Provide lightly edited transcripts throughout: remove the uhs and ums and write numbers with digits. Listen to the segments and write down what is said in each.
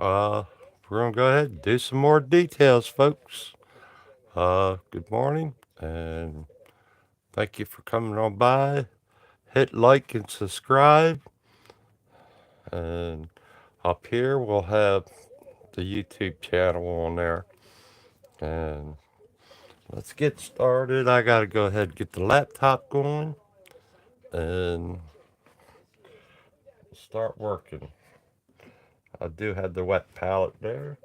Uh, we're gonna go ahead and do some more details, folks. Good morning, and thank you for coming on by. Hit like and subscribe, and up here we'll have the YouTube channel on there. And let's get started. I gotta go ahead and get the laptop going and start working. I do have the wet palette there.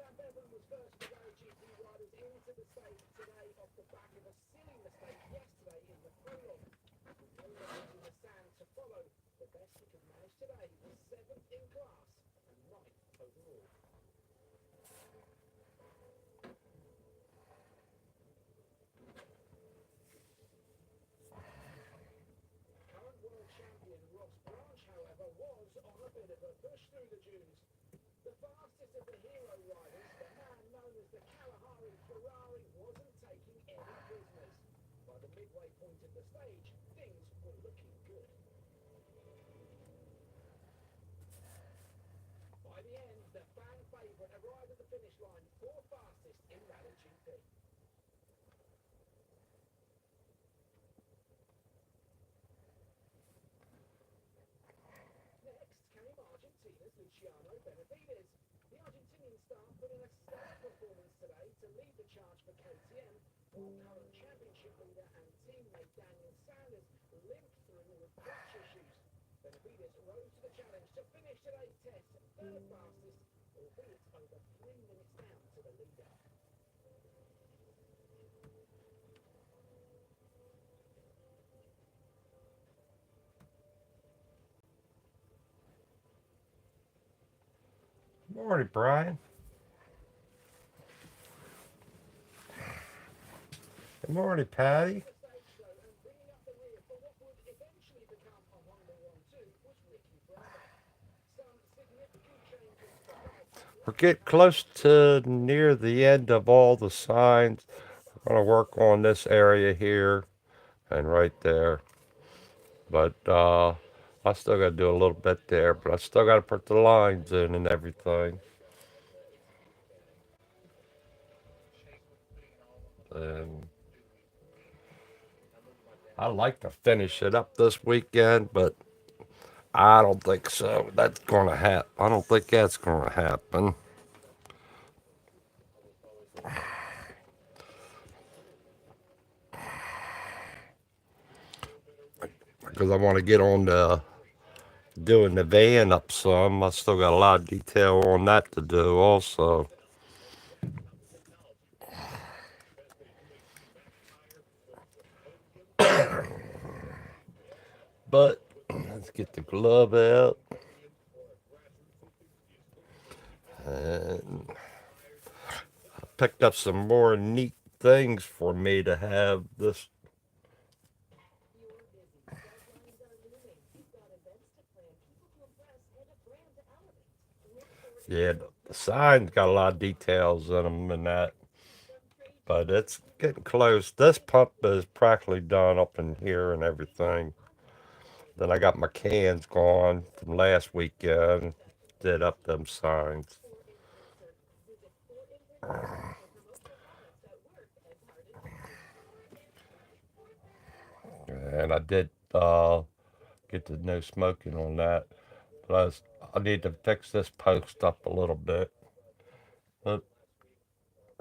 Good morning, Brian. Good morning, Patty. We're getting close to near the end of all the signs. I'm gonna work on this area here and right there. But I still gotta do a little bit there, but I still gotta put the lines in and everything. And I like to finish it up this weekend, but I don't think so. That's gonna happen. I don't think that's gonna happen. Because I want to get on to doing the van up some. I still got a lot of detail on that to do also. But let's get the glove out. And I picked up some more neat things for me to have this. Yeah, the sign's got a lot of details in them and that. But it's getting close. This pump is practically done up in here and everything. Then I got my cans gone from last weekend. Did up them signs. And I did get the no smoking on that. But I need to fix this post up a little bit. But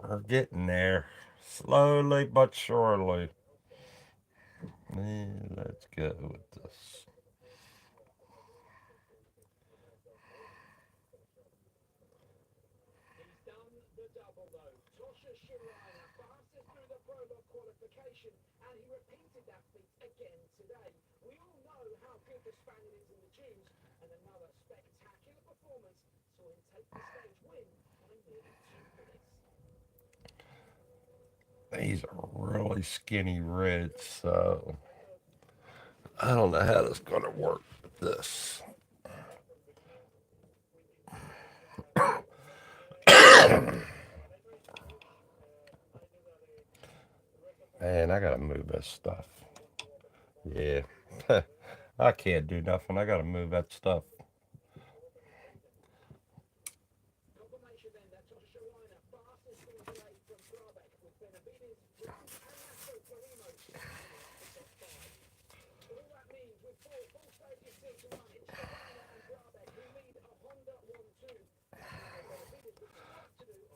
we're getting there. Slowly but surely. Let's go with this. These are really skinny reds, so I don't know how this is going to work with this. Man, I gotta move this stuff. Yeah. I can't do nothing. I gotta move that stuff.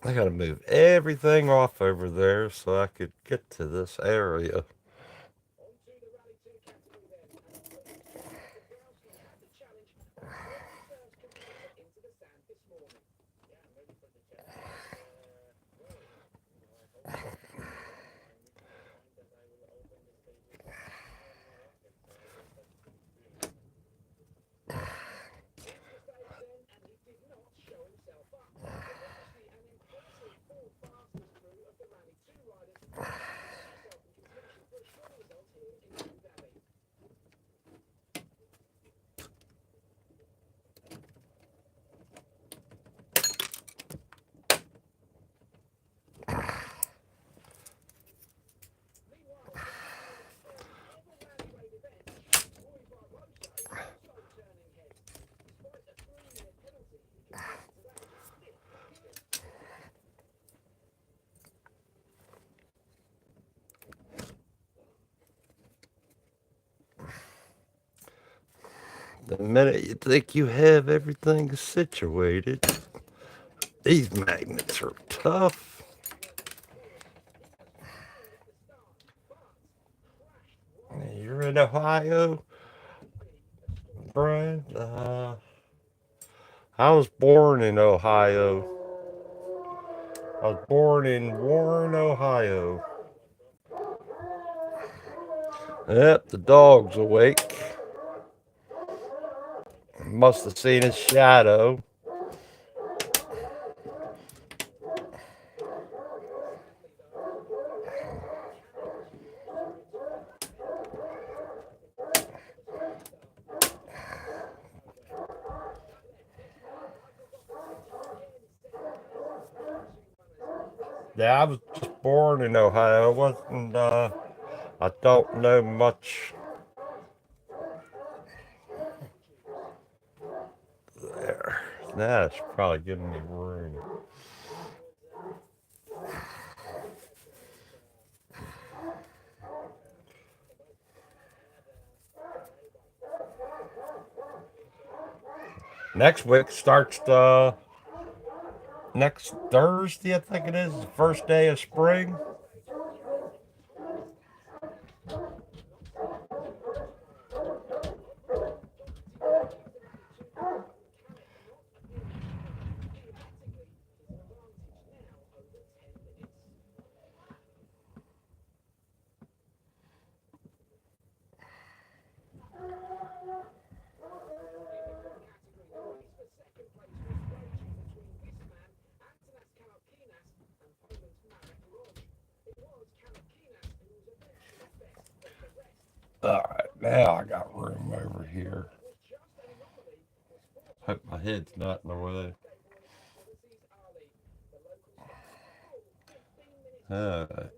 I gotta move everything off over there so I could get to this area. The minute you think you have everything situated, these magnets are tough. You're in Ohio, Brian? I was born in Ohio. I was born in Warren, Ohio. Yep, the dog's awake. Must have seen his shadow. Yeah, I was just born in Ohio. I wasn't, I don't know much there. That's probably giving me room. Next week starts the next Thursday, I think it is, the first day of spring. All right, now I got room over here. Hope my head's not in the way. All right.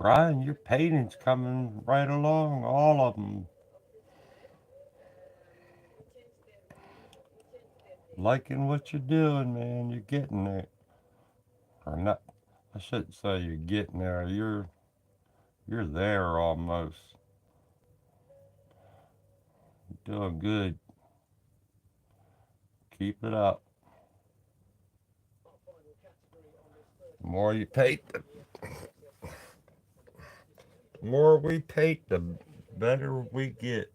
Brian, your painting's coming right along, all of them. Liking what you're doing, man. You're getting there. Or not, I shouldn't say you're getting there. You're there almost. Doing good. Keep it up. The more you paint, the more we paint, the better we get.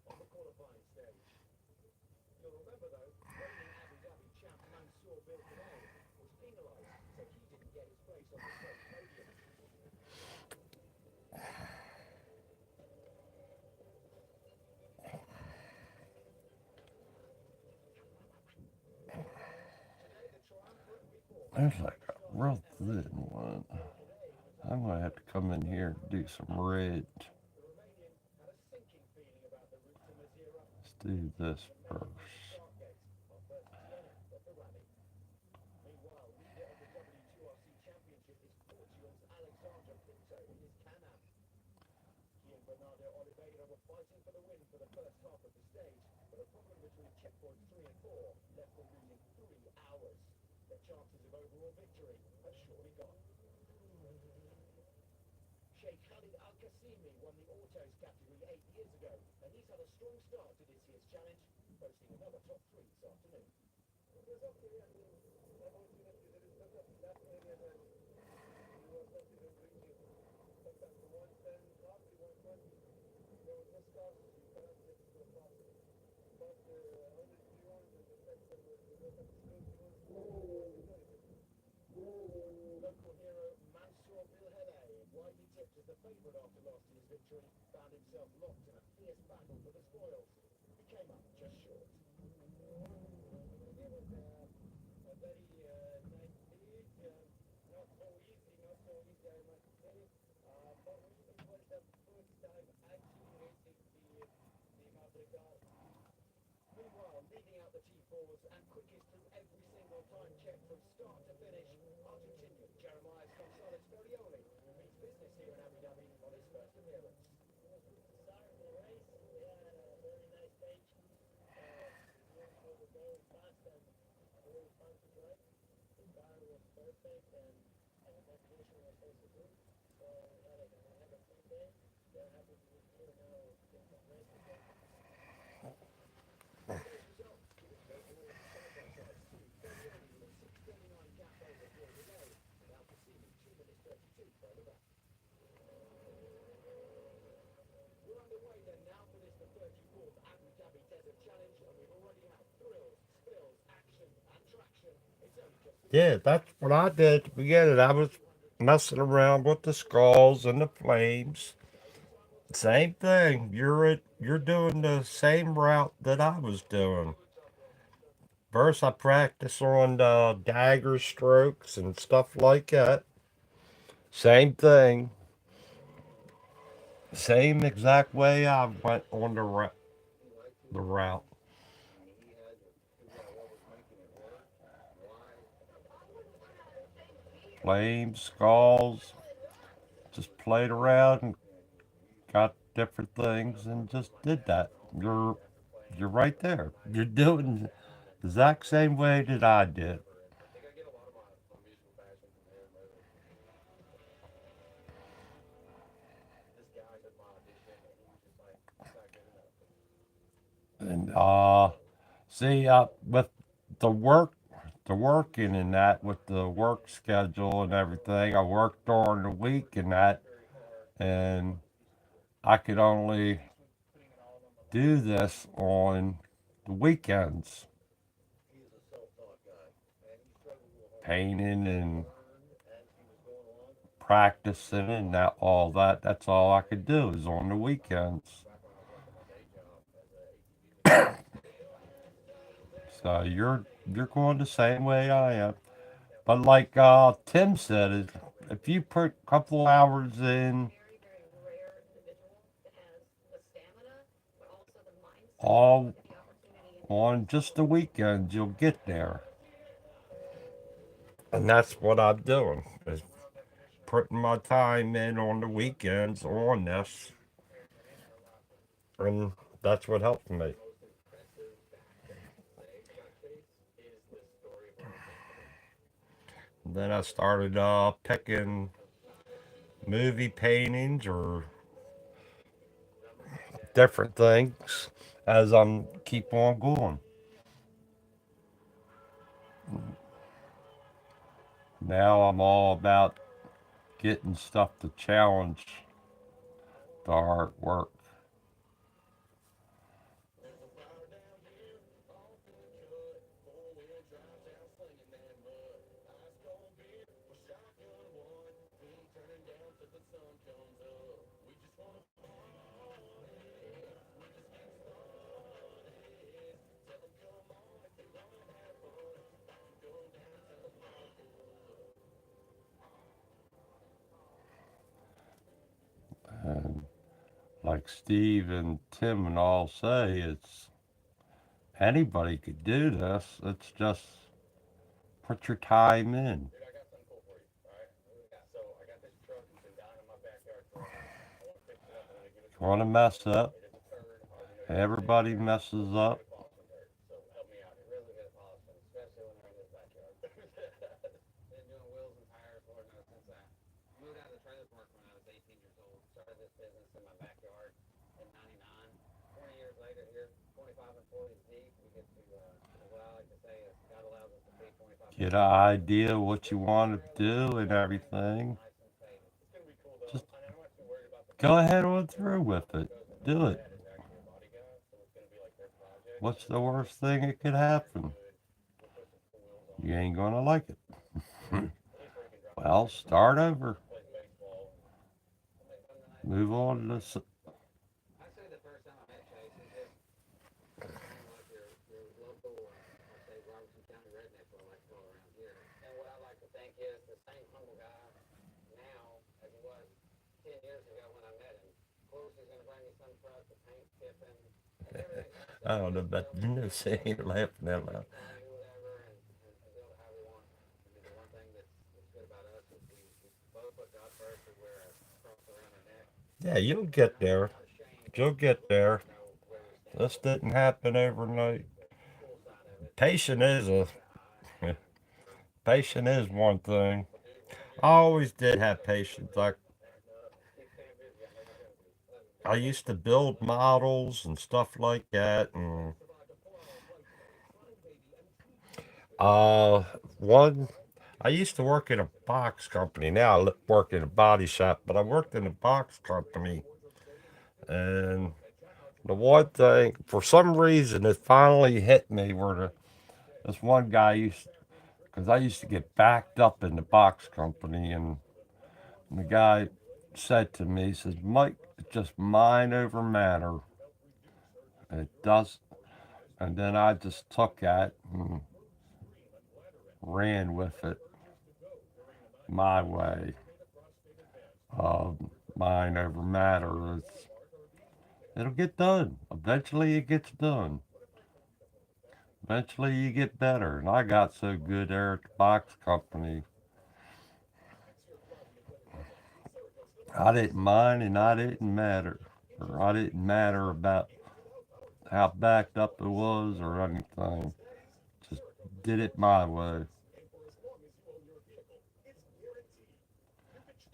There's like a real thin one. I'm gonna have to come in here and do some red. Let's do this first. Yeah, that's what I did at the beginning. I was messing around with the skulls and the flames. Same thing. You're doing the same route that I was doing. First, I practice on dagger strokes and stuff like that. Same thing. Same exact way I went on the route. Flames, skulls. Just played around and got different things and just did that. You're right there. You're doing the exact same way that I did. And see, with the work, the working and that, with the work schedule and everything, I worked during the week and that, and I could only do this on the weekends, painting and practicing and that all that. That's all I could do is on the weekends. So you're going the same way I am. But like Tim said, if you put a couple hours in all on just the weekends, you'll get there. And that's what I'm doing. Is putting my time in on the weekends on this, and that's what helped me. Then I started picking movie paintings or different things as I'm keep on going. Now I'm all about getting stuff to challenge the artwork. And like Steve and Tim and all say, it's anybody could do this. It's just put your time in. You want to mess up? Everybody messes up. Get an idea what you want to do and everything. Just go ahead on through with it. Do it. What's the worst thing that could happen? You ain't gonna like it. Well, start over. Move on to I don't know about you know saying laughing out loud. Yeah, you'll get there. You'll get there. This didn't happen overnight. Patient is a patient is one thing. I always did have patience. I used to build models and stuff like that, and uh, one I used to work in a box company. Now I work in a body shop, but I worked in a box company, and the one thing, for some reason, it finally hit me where this one guy used, because I used to get backed up in the box company, and the guy said to me, he says, Mike, it's just mind over matter. It does. And then I just took that and ran with it my way. Mind over matter. It'll get done. Eventually it gets done. Eventually you get better. And I got so good there at the box company. I didn't mind and I didn't matter. Or I didn't matter about how backed up it was or anything. Just did it my way.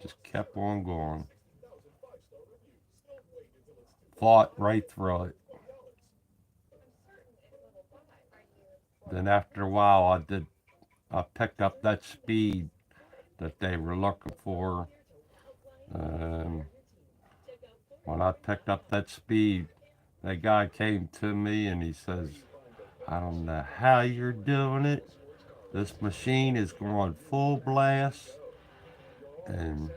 Just kept on going. Fought right through it. Then after a while I picked up that speed that they were looking for. Um, when I picked up that speed, that guy came to me and he says, I don't know how you're doing it. This machine is going full blast and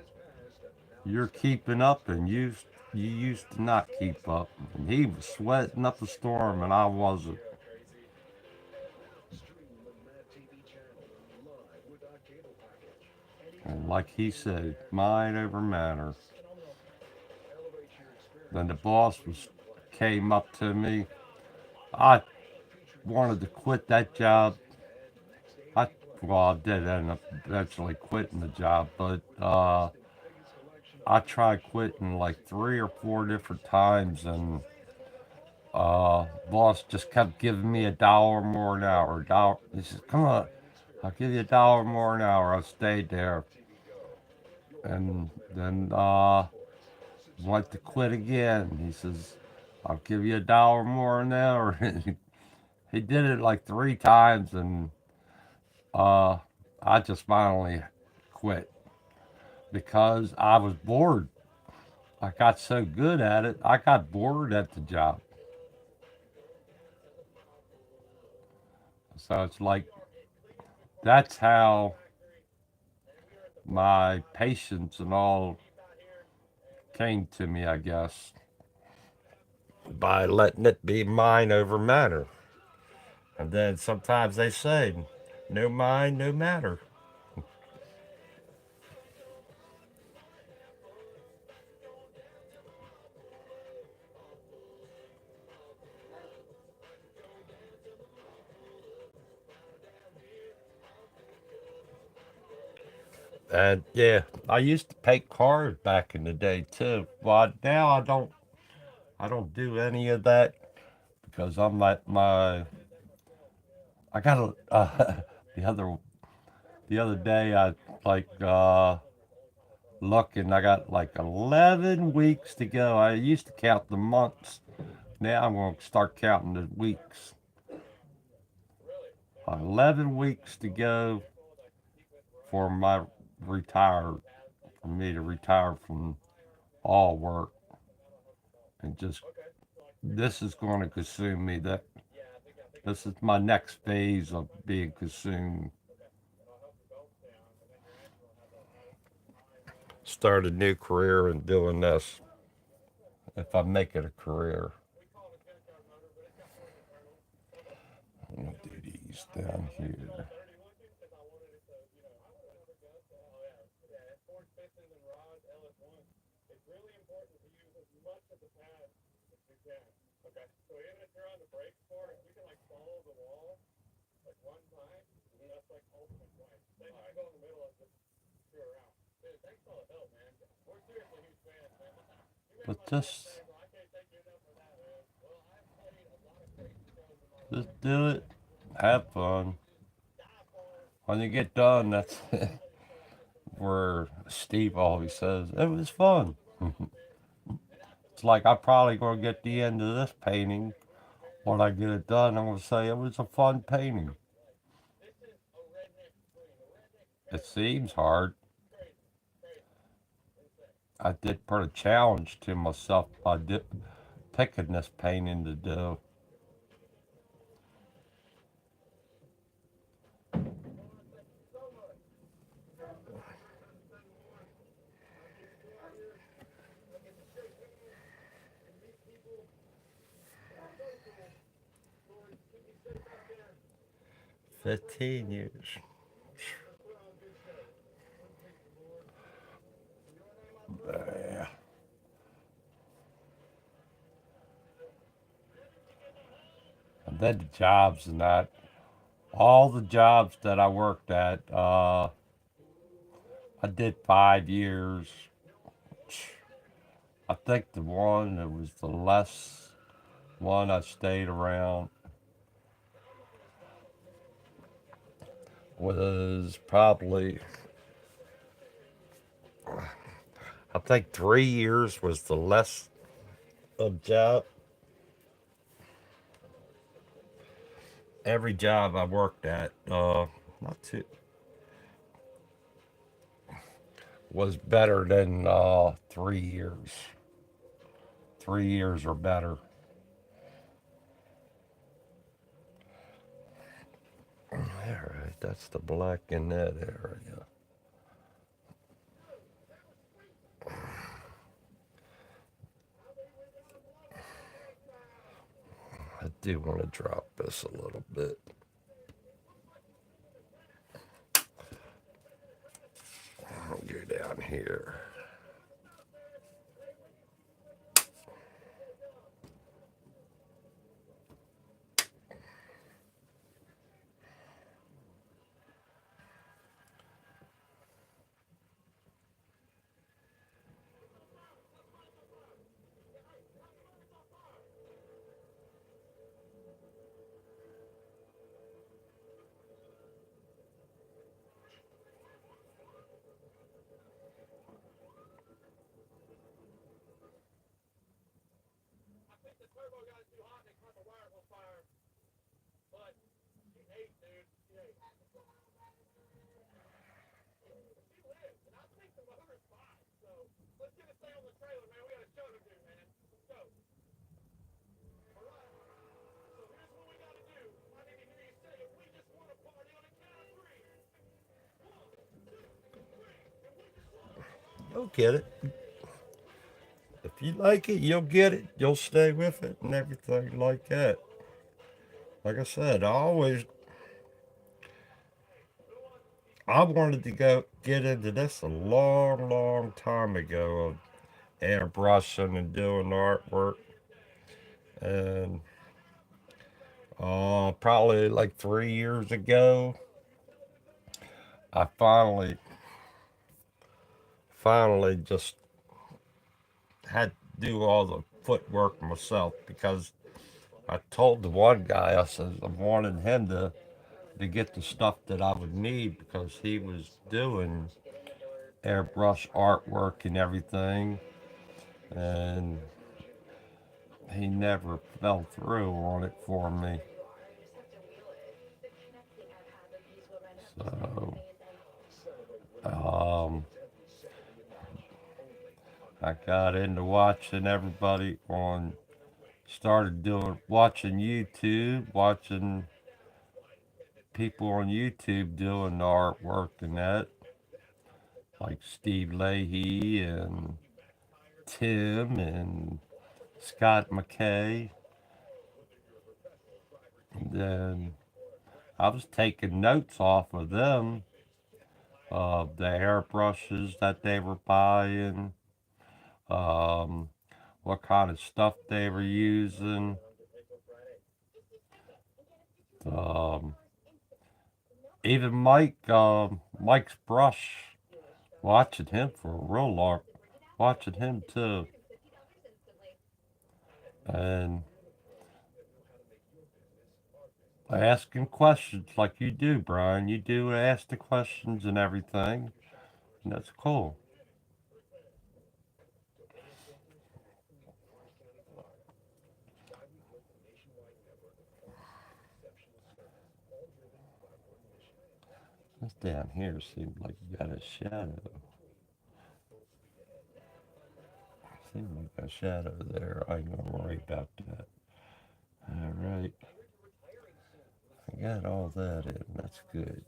you're keeping up and you used to not keep up. And he was sweating up a storm and I wasn't. And like he said, mind over matter. Then the boss was came up to me. I wanted to quit that job. I well, I did end up eventually quitting the job, but I tried quitting like 3 or 4 different times, and boss just kept giving me $1 more an hour. Dollar, he says, "Come on, I'll give you $1 more an hour." I stayed there, and then went to quit again. He says, "I'll give you $1 more an hour." He did it like 3 times, and uh, I just finally quit because I was bored. I got so good at it, I got bored at the job. So it's like that's how my patience and all came to me, I guess, by letting it be mind over matter. And then sometimes they say, no mind, no matter. And yeah, I used to paint cars back in the day too, but now I don't. I don't do any of that because I'm at my. I got a the other day I like looking. I got like 11 weeks to go. I used to count the months. Now I'm going to start counting the weeks. 11 weeks to go for my retire, for me to retire from all work, and just this is going to consume me. That this is my next phase of being consumed. Start a new career and doing this if I make it a career. I'm gonna do these down here. But just do it. Have fun. When you get done, that's where Steve always says it was fun. It's like I'm probably gonna get the end of this painting. When I get it done, I'm gonna say it was a fun painting. It seems hard. I did put a challenge to myself by picking this painting to do. 15 years. Yeah. And then the jobs and that. All the jobs that I worked at, I did 5 years. I think the one that was the less one I stayed around was probably, I think 3 years was the less of job. Every job I worked at, not too, was better than 3 years. 3 years or better. All right, that's the black in that area. I do want to drop this a little bit. I'll go down here. You'll get it. If you like it, you'll get it. You'll stay with it and everything like that. Like I said, I wanted to go get into this a long, long time ago of airbrushing and doing artwork. And probably like 3 years ago, I finally just had to do all the footwork myself because I told the one guy, I said I wanted him to get the stuff that I would need because he was doing airbrush artwork and everything, and he never fell through on it for me. So, um, I got into watching everybody on, started doing, watching YouTube, watching people on YouTube doing the artwork and that, like Steve Leahy and Tim and Scott McKay. And then I was taking notes off of them, of the airbrushes that they were buying, um, what kind of stuff they were using. Um, Even Mike's brush, watching him for a real long, watching him too, and asking questions like you do, Brian. You do ask the questions and everything, and that's cool. This down here seems like you got a shadow. Seems like a shadow there. I ain't gonna worry about that. All right, I got all that in. That's good.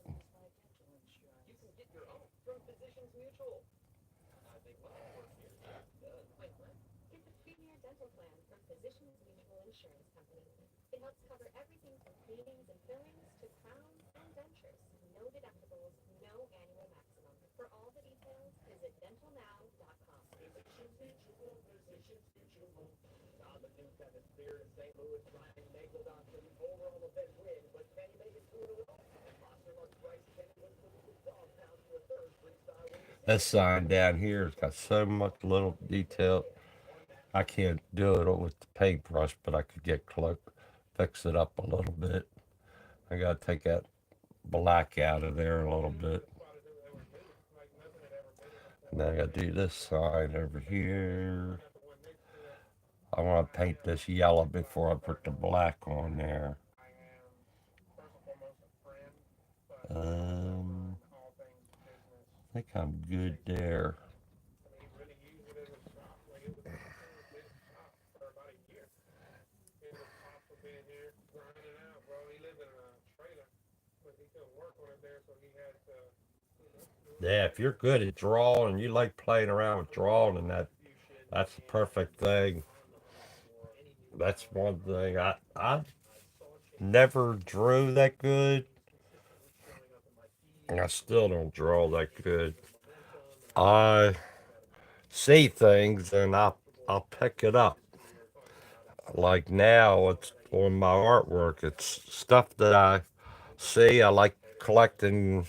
This sign down here has got so much little detail. I can't do it with the paintbrush, but I could get close, fix it up a little bit. I gotta take that black out of there a little bit. And then I gotta do this sign over here. I want to paint this yellow before I put the black on there. Um, I think I'm good there. Yeah, if you're good at drawing and you like playing around with drawing and that's the perfect thing. That's one thing. I never drew that good. And I still don't draw that good. I see things and I'll pick it up. Like now, it's on my artwork. It's stuff that I see. I like collecting.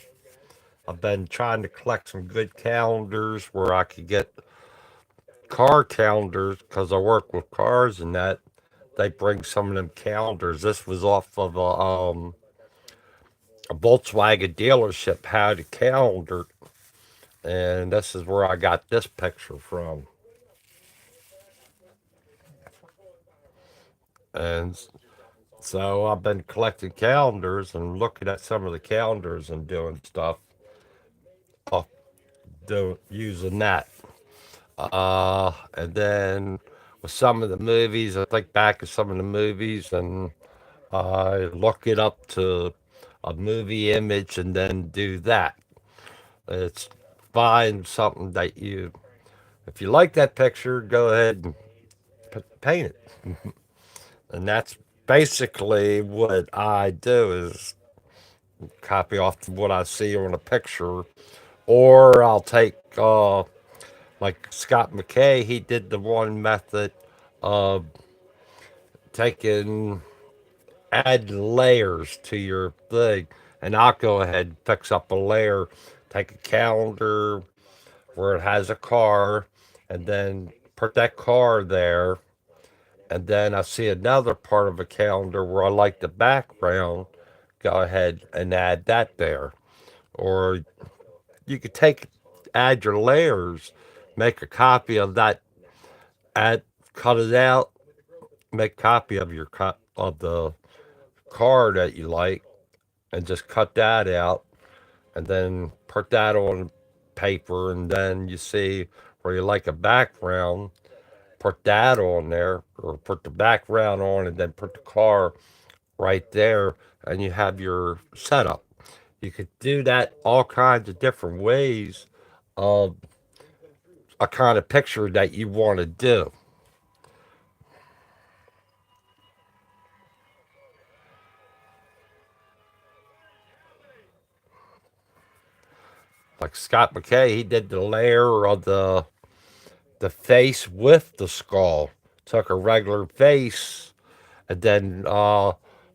I've been trying to collect some good calendars where I could get car calendars because I work with cars and that. They bring some of them calendars. This was off of a Volkswagen dealership had a calendar, and this is where I got this picture from. And so I've been collecting calendars and looking at some of the calendars and doing stuff, uh, using that. And then with some of the movies, I think back of some of the movies and I look it up to a movie image and then do that. It's find something that if you like that picture, go ahead and paint it. And that's basically what I do is copy off what I see on a picture, or I'll take like Scott McKay. He did the one method of taking add layers to your thing, and I'll go ahead and fix up a layer. Take a calendar where it has a car, and then put that car there. And then I see another part of a calendar where I like the background. Go ahead and add that there. Or you could add your layers, make a copy of that, add, cut it out, make a copy of of the car that you like, and just cut that out, and then put that on paper, and then you see where you like a background, put that on there, or put the background on, and then put the car right there, and you have your setup. You could do that all kinds of different ways of a kind of picture that you want to do. Like Scott McKay, he did the layer of the face with the skull. Took a regular face and then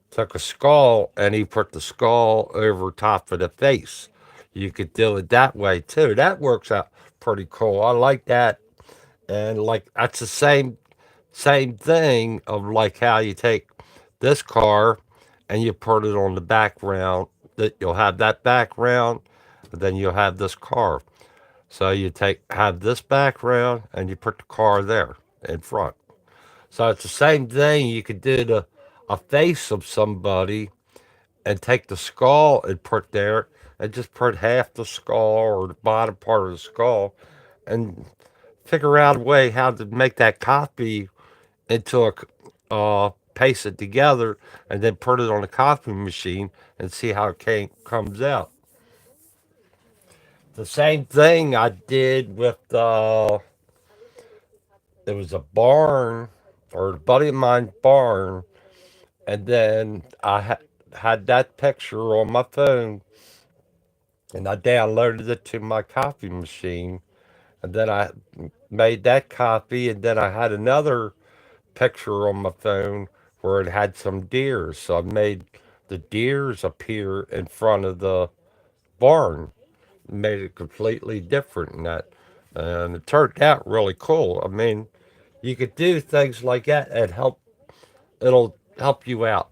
took a skull and he put the skull over top of the face. You could do it that way too. That works out pretty cool. I like that. And like that's the same thing of like how you take this car and you put it on the background. That you'll have that background, but then you'll have this car. So you have this background and you put the car there in front. So it's the same thing. You could do a face of somebody and take the skull and put there and just put half the skull or the bottom part of the skull and figure out a way how to make that copy into paste it together and then put it on a copy machine and see how comes out. The same thing I did with it was a barn or a buddy of mine's barn, and then had that picture on my phone, and I downloaded it to my copy machine, and then I made that copy, and then I had another picture on my phone where it had some deers, so I made the deers appear in front of the barn, made it completely different in that, and it turned out really cool. I mean, you could do things like that and it'll help you out.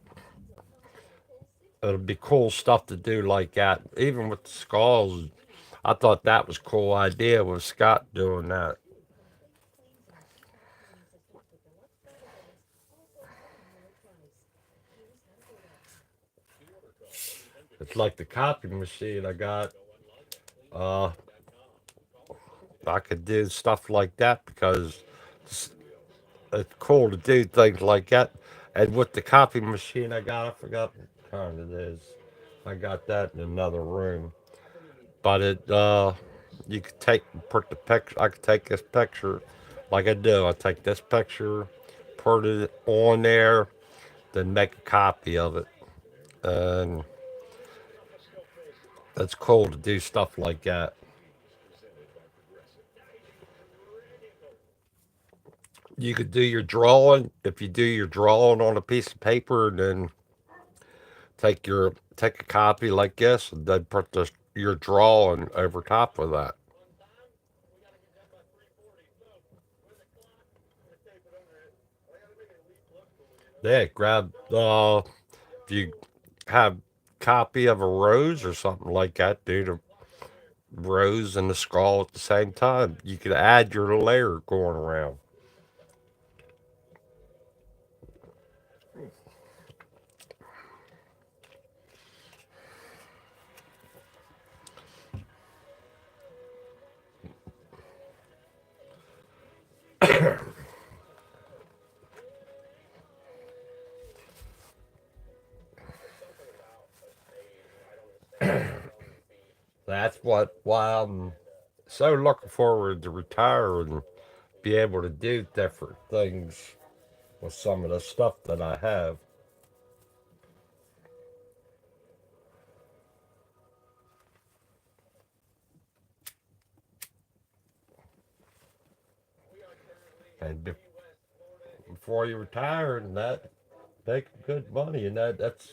It'll be cool stuff to do like that. Even with the skulls, I thought that was a cool idea with Scott doing that. It's like the copy machine I got. Uh, I could do stuff like that because it's cool to do things like that. And with the copy machine I got, I forgot what kind it is. I got that in another room. But you could put the picture. I could take this picture, like I do. I take this picture, put it on there, then make a copy of it, and that's cool to do stuff like that. You could do your drawing if you do your drawing on a piece of paper, and then take a copy like this, and then put your drawing over top of that. Yeah, grab if you have copy of a rose or something like that, do the rose and the skull at the same time. You could add your layer going around. That's why I'm so looking forward to retire and be able to do different things with some of the stuff that I have. And before you retire, and that make good money, and that's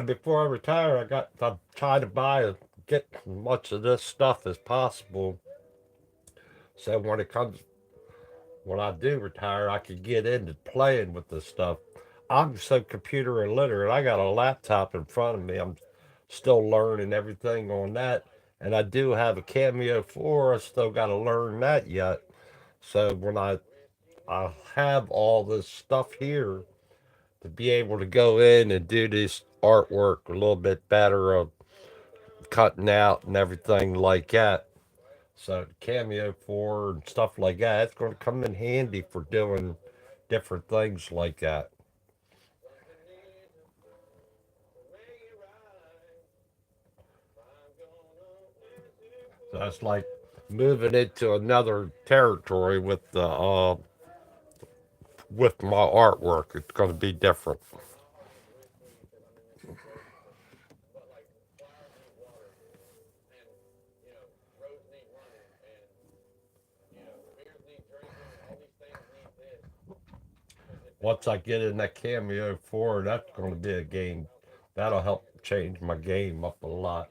before I retire, I'm trying to get as much of this stuff as possible. So when I do retire, I can get into playing with this stuff. I'm so computer illiterate. I got a laptop in front of me. I'm still learning everything on that, and I do have a Cameo 4. I still got to learn that yet. So when I have all this stuff here to be able to go in and do this artwork a little bit better of cutting out and everything like that. So Cameo 4 and stuff like that, it's going to come in handy for doing different things like that. So that's like moving into another territory with my artwork. It's going to be different. Once I get in that Cameo 4, that's going to be a game. That'll help change my game up a lot.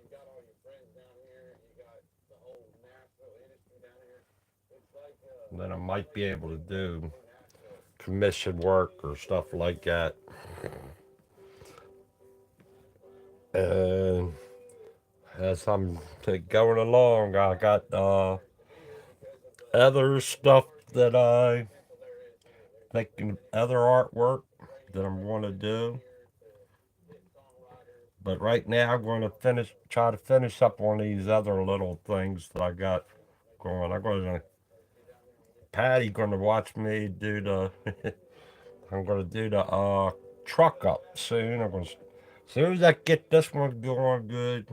And then I might be able to do commission work or stuff like that. And as I'm going along, I got other stuff that I thinking other artwork that I'm going to do. But right now, I'm going to try to finish up on these other little things that I got going. Patty going to watch me do the. I'm going to do the truck up soon. As soon as I get this one going good,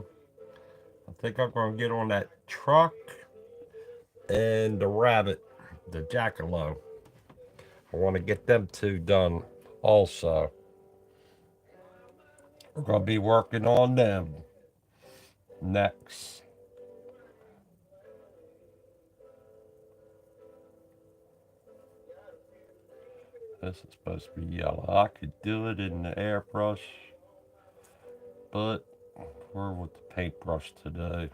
I think I'm going to get on that truck and the rabbit, the jackalope. I want to get them two done also. We're going to be working on them next. This is supposed to be yellow. I could do it in the airbrush, but we're with the paintbrush today.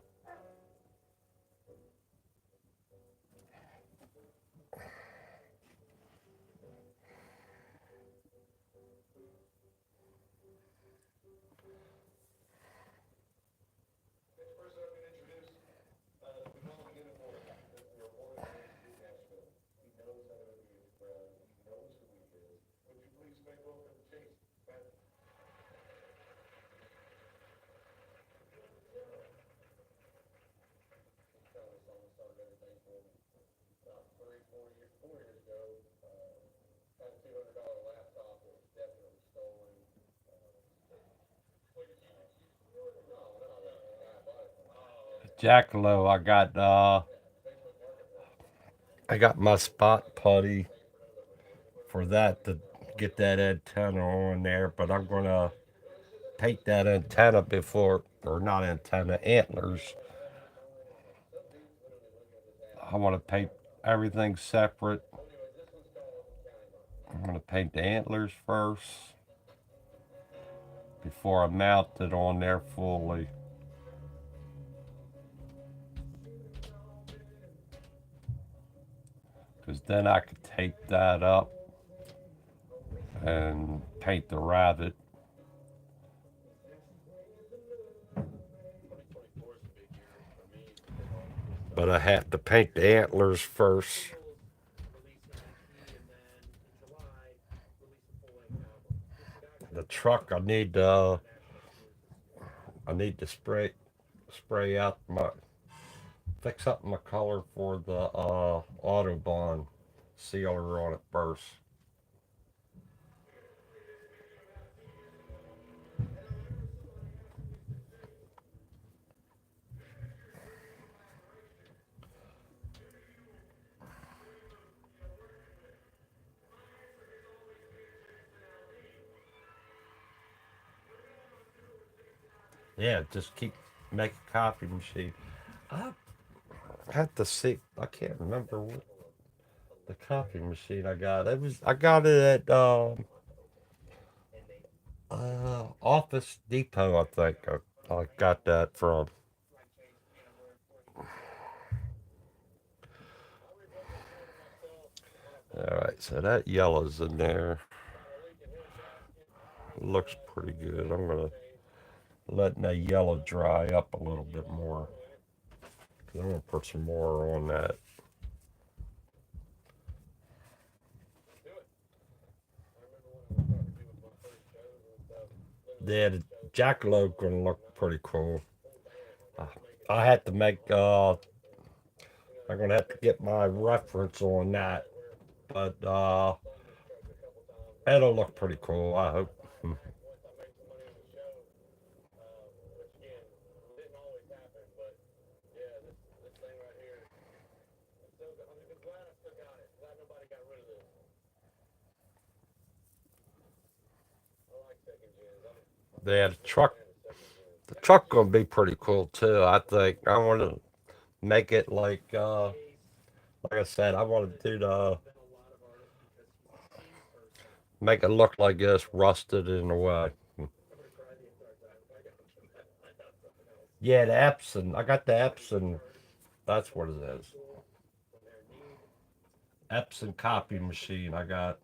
Jackalope, I got my spot putty for that to get that antenna on there, but I'm gonna paint that antenna before, or not antenna, antlers. I want to paint everything separate. I'm gonna paint the antlers first before I mount it on there fully. Because then I could take that up and paint the rabbit. But I have to paint the antlers first. The truck, I need to spray out my fix up my color for the Autobahn sealer on it first. Yeah, just keep make a copy machine. I had to see. I can't remember what the copy machine I got. I got it at Office Depot. I think I got that from. All right, so that yellow's in there. Looks pretty good. I'm gonna let that yellow dry up a little bit more. 'Cause I'm gonna put some more on that. Yeah, the jackalope gonna look pretty cool. I, I had to make. I'm gonna have to get my reference on that, but it'll look pretty cool. I hope. Yeah, the truck gonna be pretty cool too. I think I want to make it like I said, I want to do the make it look like it's rusted in a way. Yeah, the Epson. I got the Epson. That's what it is. Epson copy machine. I got.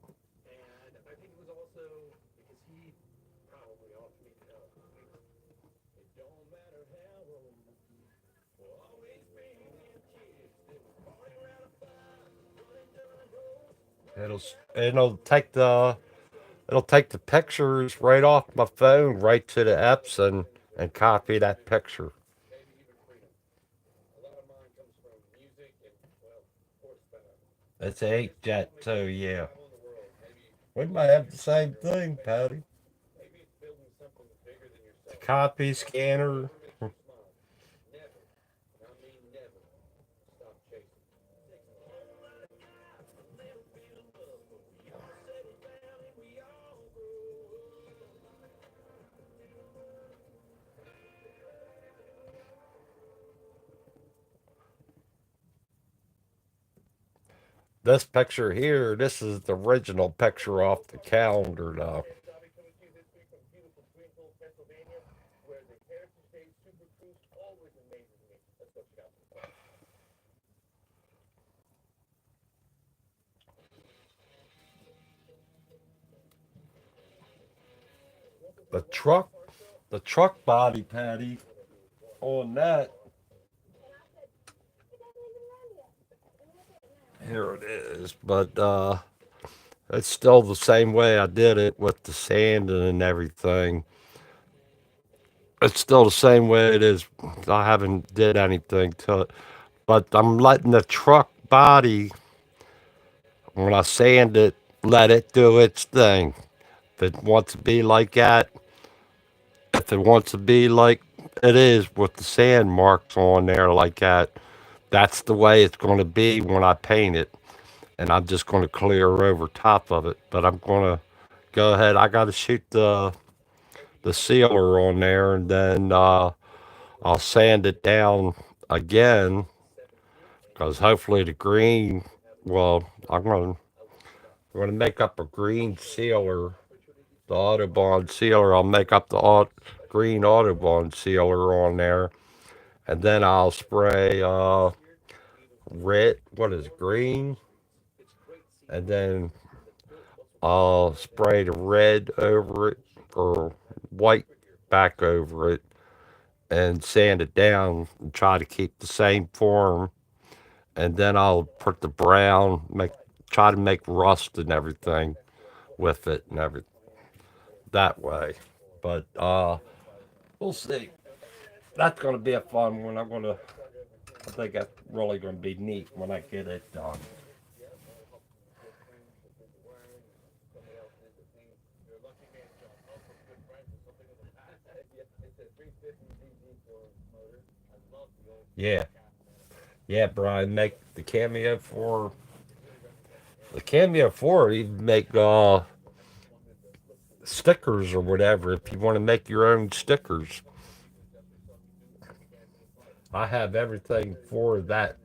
It'll it'll take the it'll take the pictures right off my phone right to the Epson and copy that picture. It's a 8 jet too. Yeah, we might have the same thing, Patty. The copy scanner. This picture here, this is the original picture off the calendar now. The truck, the truck body, Patty, on that. Here it is, but it's still the same way I did it with the sanding and everything. It's still the same way it is. I haven't did anything to it, but I'm letting the truck body when I sand it, let it do its thing. If it wants to be like that, if it wants to be like it is with the sand marks on there like that, that's the way it's going to be when I paint it. And I'm just going to clear over top of it. But I'm going to go ahead. I got to shoot the sealer on there, and then I'll sand it down again because hopefully the green. Well, I'm going to make up a green sealer, the Autobahn sealer. I'll make up the green Autobahn sealer on there, and then I'll spray red. What is it, green? And then I'll spray the red over it or white back over it and sand it down and try to keep the same form. And then I'll put the brown, make try to make rust and everything with it and everything that way. But we'll see. That's gonna be a fun one. I'm gonna I think that's really going to be neat when I get it done. Yeah, yeah, Brian, make the Cameo 4. The Cameo 4 even make stickers or whatever if you want to make your own stickers. I have everything for that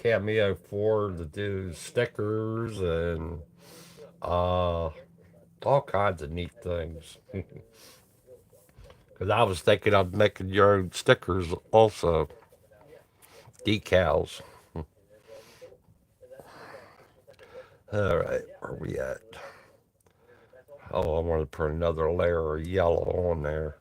Cameo 4 to do stickers and uh, all kinds of neat things. Because I was thinking of making your own stickers also, decals. All right, where we at? Oh, I want to put another layer of yellow on there.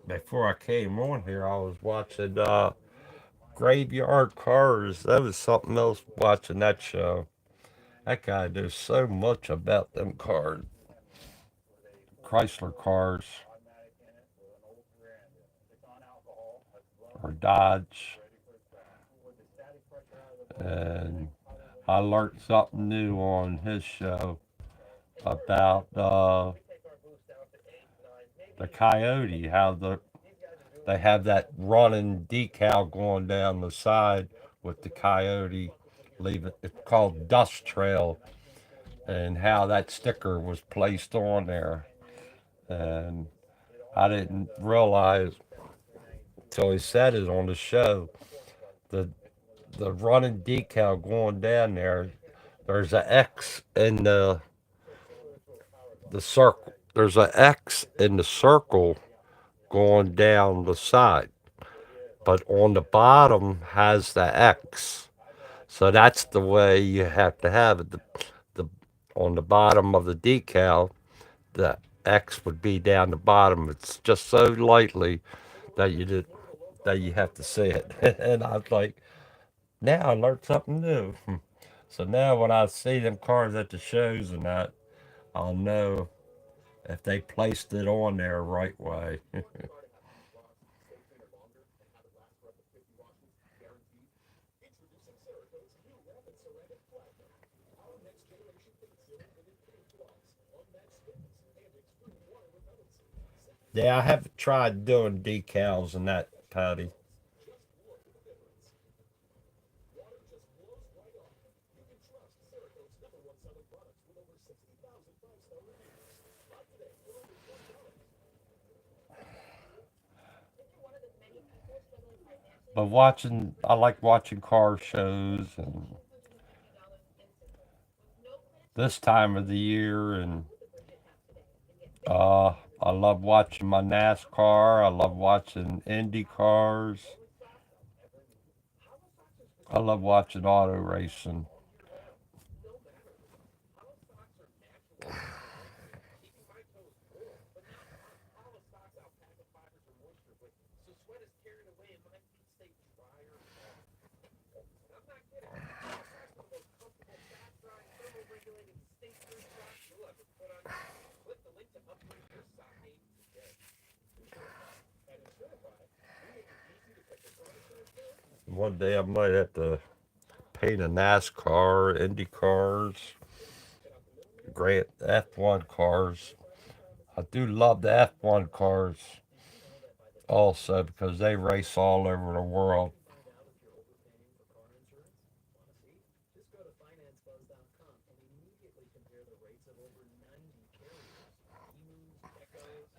Before I came on here, I was watching Graveyard Cars. That was something else watching that show. That guy knows so much about them cars, Chrysler cars, or Dodge. And I learned something new on his show about the Coyote, how they have that running decal going down the side with the Coyote. Leave it. It's called Dust Trail, and how that sticker was placed on there. And I didn't realize till he said it on the show. The the running decal going down there. There's a X in the circle. There's a X in the circle going down the side, but on the bottom has the X. So that's the way you have to have it. The on the bottom of the decal, the X would be down the bottom. It's just so lightly that you have to see it. And I was like, now I learned something new. So now when I see them cars at the shows and that, I'll know if they placed it on there right way. Yeah, I haven't tried doing decals and that, Patty. But I like watching car shows and this time of the year, and I love watching my NASCAR. I love watching Indy cars. I love watching auto racing. One day I might have to paint a NASCAR, Indy cars, great F1 cars. I do love the F1 cars also because they race all over the world.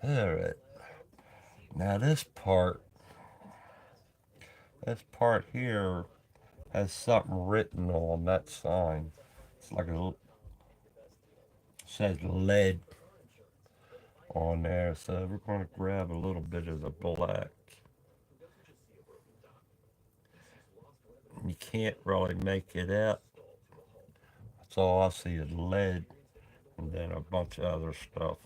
All right. Now this part here has something written on that sign. It's like says lead on there. So we're going to grab a little bit of the black. can't really make it out. That's all I see is lead and then a bunch of other stuff.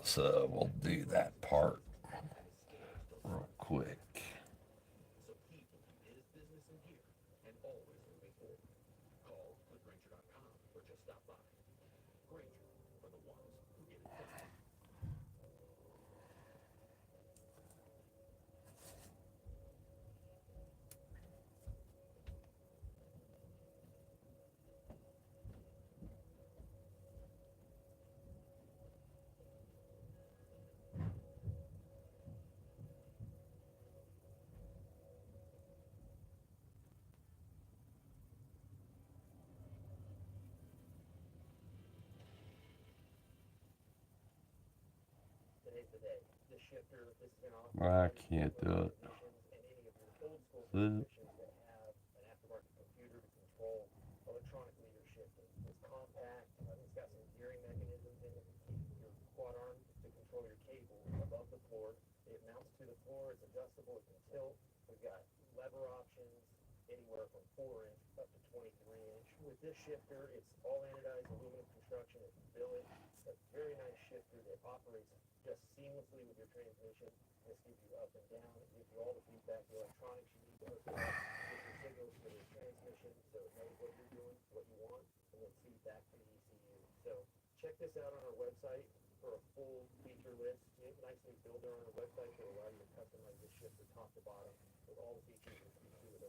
So we'll do that part real quick. I can't do it. See?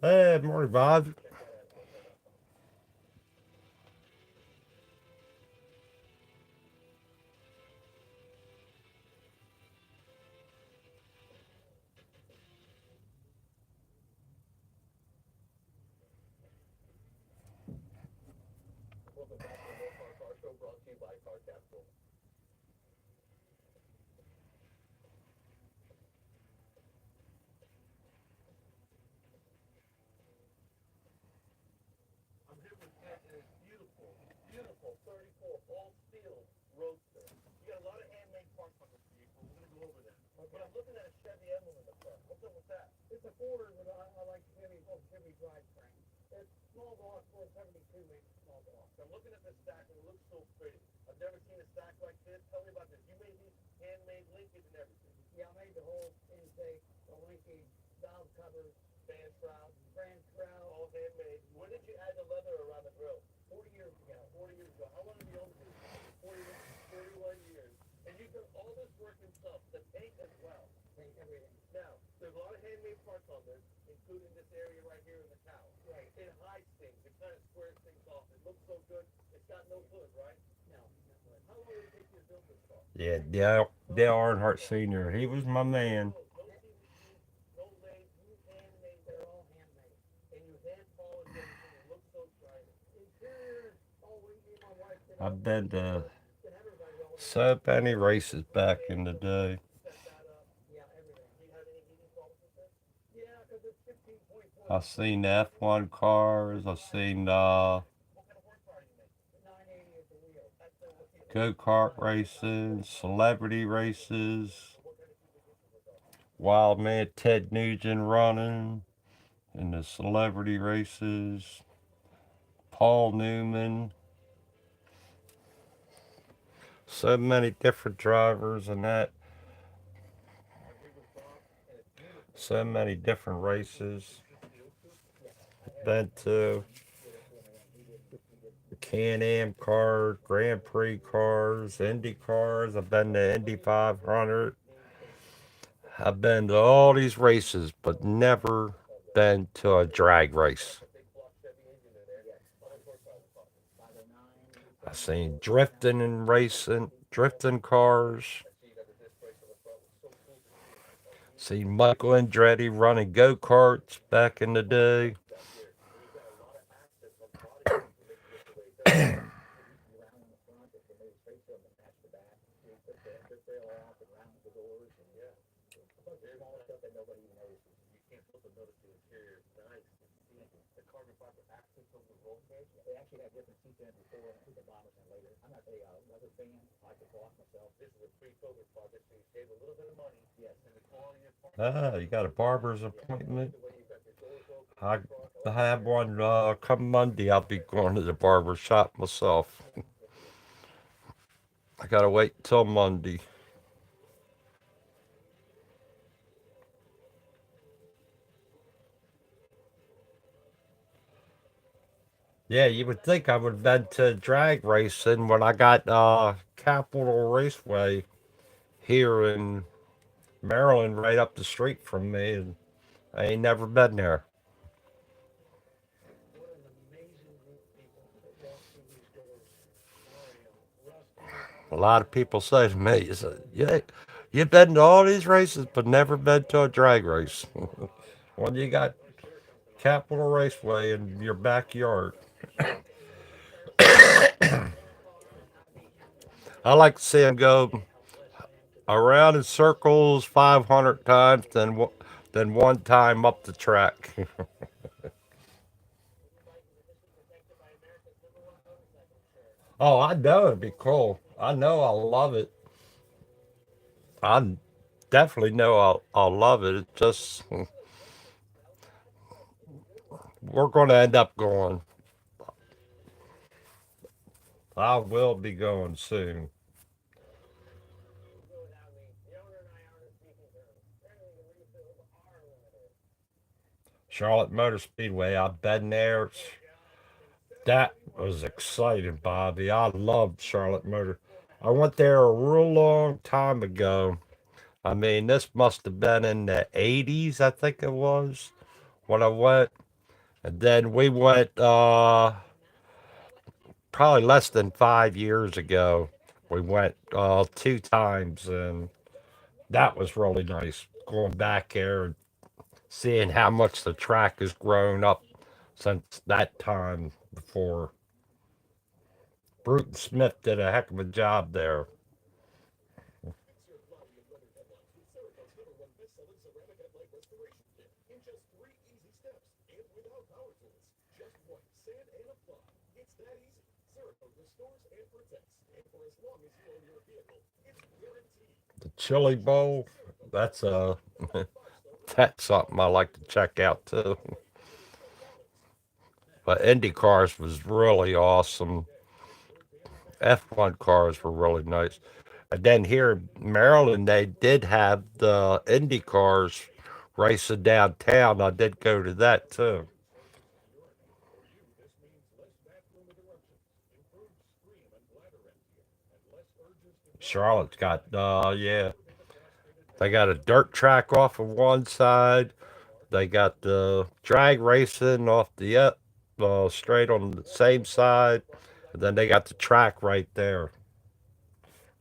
Hey, morning, Bob. Yeah, Dale Earnhardt Sr., he was my man. I've been to so many races back in the day. I've seen the F1 cars. I've seen go-kart races, celebrity races, Wild Man Ted Nugent running in the celebrity races, Paul Newman. So many different drivers and that. So many different races. Been to Can-Am cars, Grand Prix cars, Indy cars. I've been to Indy 500. I've been to all these races, but never been to a drag race. I've seen drifting and racing, drifting cars. Seen Michael Andretti running go karts back in the day. Ah, you got a barber's appointment? I have one come Monday. I'll be going to the barber shop myself. I gotta wait till Monday. Yeah, you would think I would have been to drag racing when I got Capital Raceway here in Maryland, right up the street from me, and I ain't never been there. A lot of people say to me, "Yeah, you've been to all these races, but never been to a drag race." Well, you got Capital Raceway in your backyard. I like to see them go around in circles 500 times, then one time up the track. Oh, I know it'd be cool. I know I'll love it. I definitely know I'll love it. It's just we're going to end up going. I will be going soon. Charlotte Motor Speedway. I've been there. That was exciting, Bobby. I loved Charlotte Motor. I went there a real long time ago. I mean, this must have been in the 80s, I think it was, when I went. And then we went probably less than 5 years ago. We went two times, and that was really nice going back there and seeing how much the track has grown up since that time before. Bruton Smith did a heck of a job there. The Chili Bowl, that's that's something I like to check out too. But Indy cars was really awesome. F1 cars were really nice. And then here in Maryland, they did have the Indy cars racing downtown. I did go to that too. Charlotte's got, yeah, they got a dirt track off of one side. They got the drag racing off the straight on the same side. And then they got the track right there.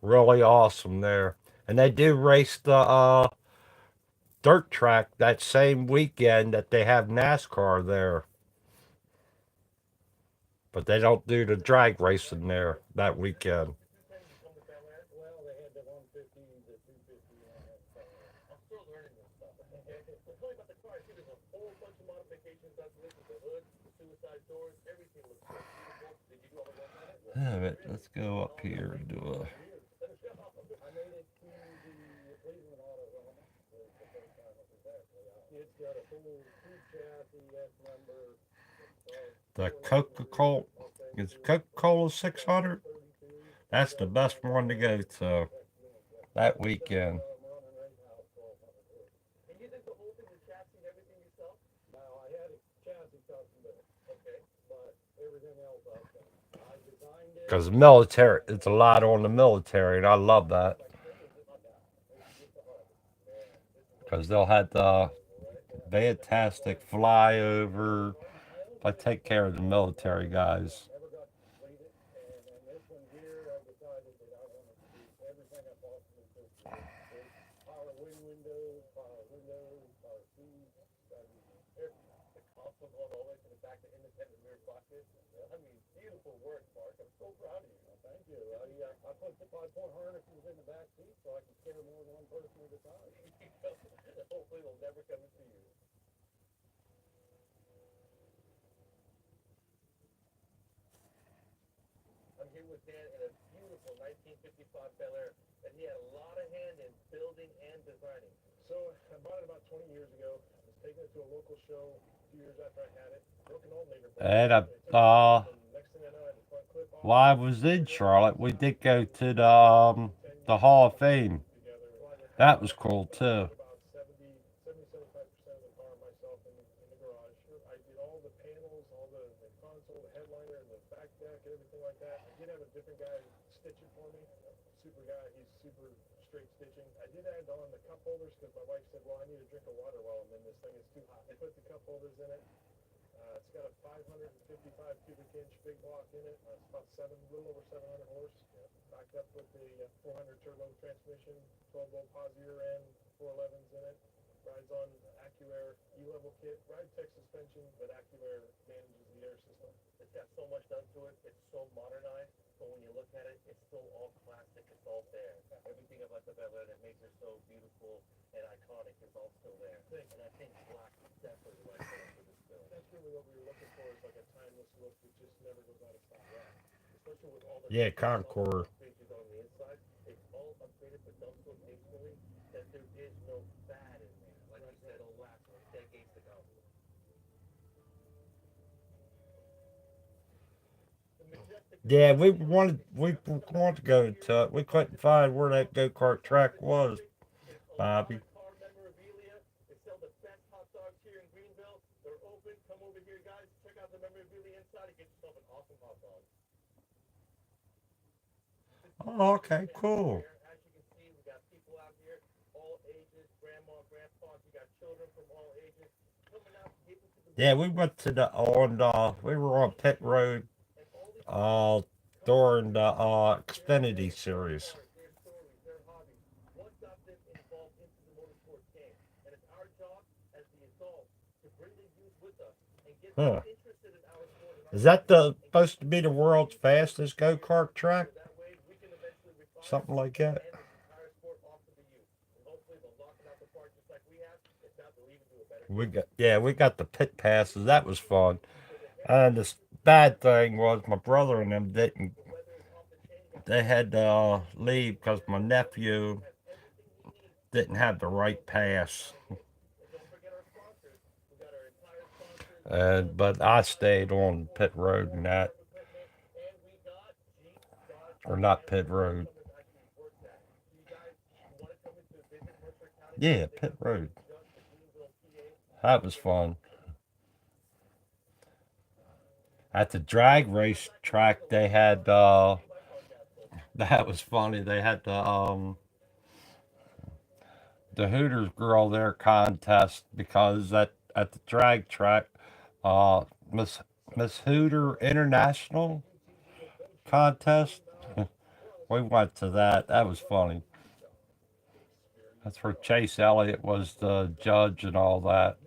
Really awesome there. And they do race the dirt track that same weekend that they have NASCAR there. But they don't do the drag racing there that weekend. Damn it, let's go up here and do the Coca Cola. Is Coca Cola 600? That's the best one to go to that weekend. Because military, it's a lot on the military, and I love that. Because they'll have the fantastic flyover. I take care of the military guys. And while I was in Charlotte, we did go to the Hall of Fame. That was cool too. Yeah, Concord. Yeah, we wanted to go to it. We couldn't find where that go kart track was, Bobby. Oh, okay, cool. Yeah, we went to the on we were on pit road uh during the Xfinity series. Huh. Is that the supposed to be the world's fastest go kart track? Something like that. We got the pit passes. That was fun. And the bad thing was my brother and them didn't. They had to leave because my nephew didn't have the right pass. And but I stayed on pit road and that, or not pit road. Yeah, pit road. That was fun. At the drag race track, they had that was funny. They had the Hooters girl there contest because at the drag track, uh, Miss Miss Hooter International contest. We went to that. That was funny. That's where Chase Elliott was the judge and all that.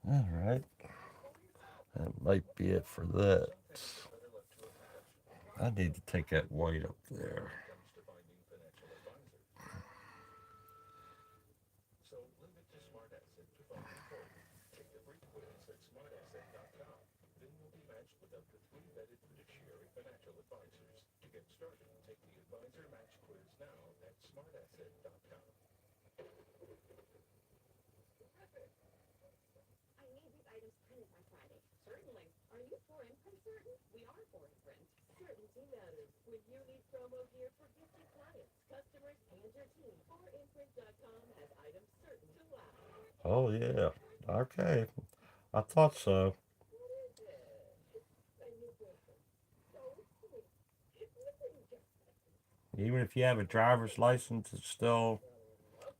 All right, that might be it for that. I need to take that white up there. Oh yeah. Okay. I thought so. Even if you have a driver's license, it still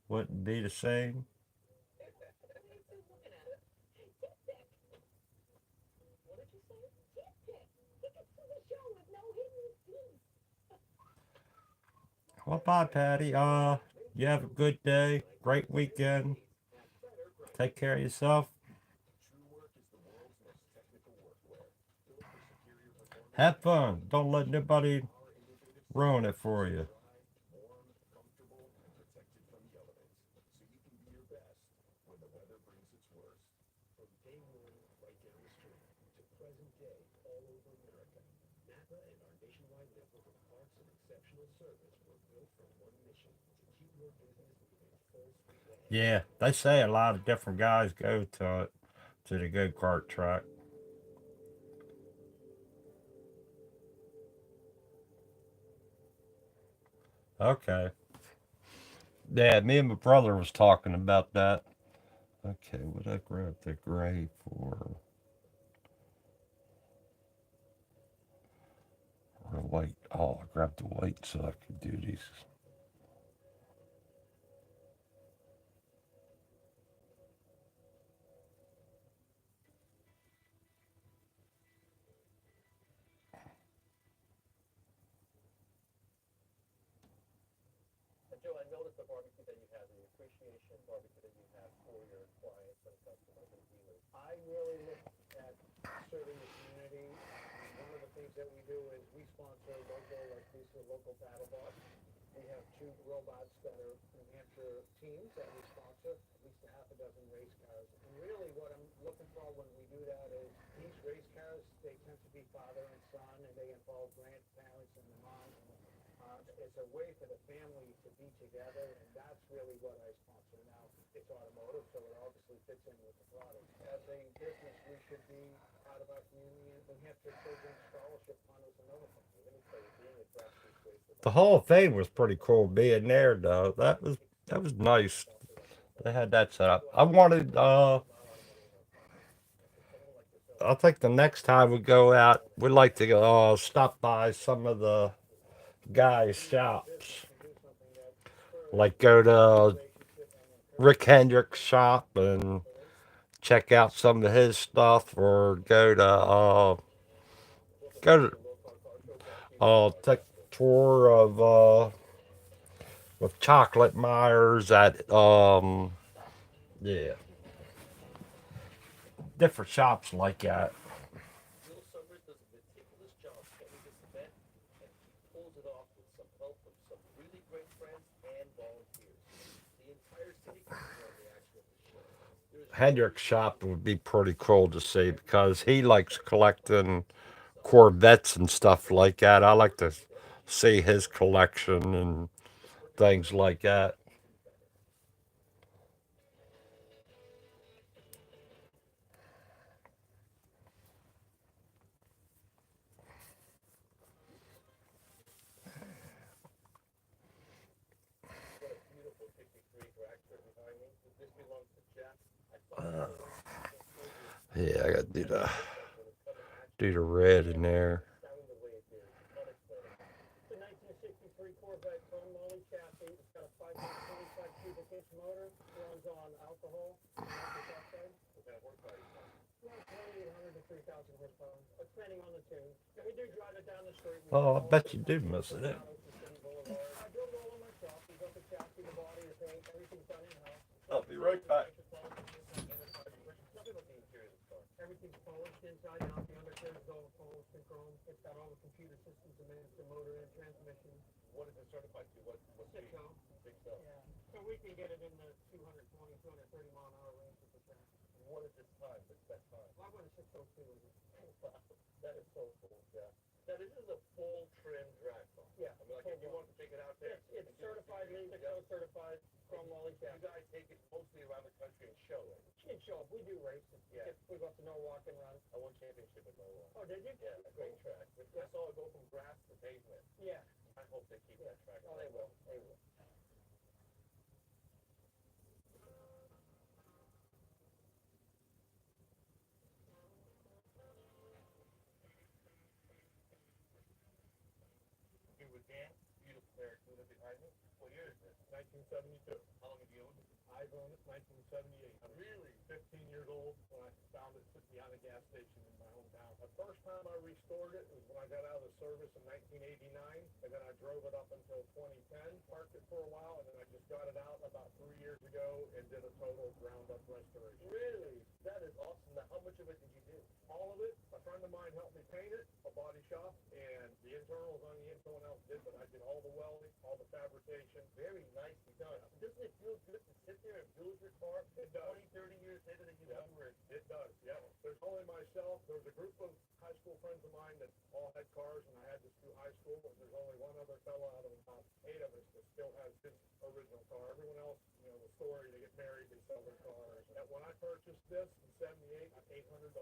wouldn't be the same. Well, bye, Patty. You have a good day. Great weekend. Take care of yourself. Have fun. Don't let nobody ruin it for you. Yeah, they say a lot of different guys go to the go kart track. Okay. Yeah, me and my brother was talking about that. Okay, what I grab the gray for or the white? Oh, I grabbed the white so I could do these. The Hall of Fame was pretty cool being there though. That was nice. They had that set up. I wanted I think the next time we go out we'd like to stop by some of the guys' shops. Like go to Rick Hendrick's shop and check out some of his stuff or go to take a tour of with Chocolate Myers at yeah, different shops like that. Hendrick's shop would be pretty cool to see because he likes collecting Corvettes and stuff like that. I like to see his collection and things like that. Yeah, I gotta do the red in there. Oh, I bet you do miss it. I'll be right back. It does, yeah. There's only myself. There's a group of high school friends of mine that all had cars, and I had this through high school. And there's only one other fellow out of about 8 of us that still has his original car. Everyone else, the story, they get married, they sell their cars. And when I purchased this in '78, $800.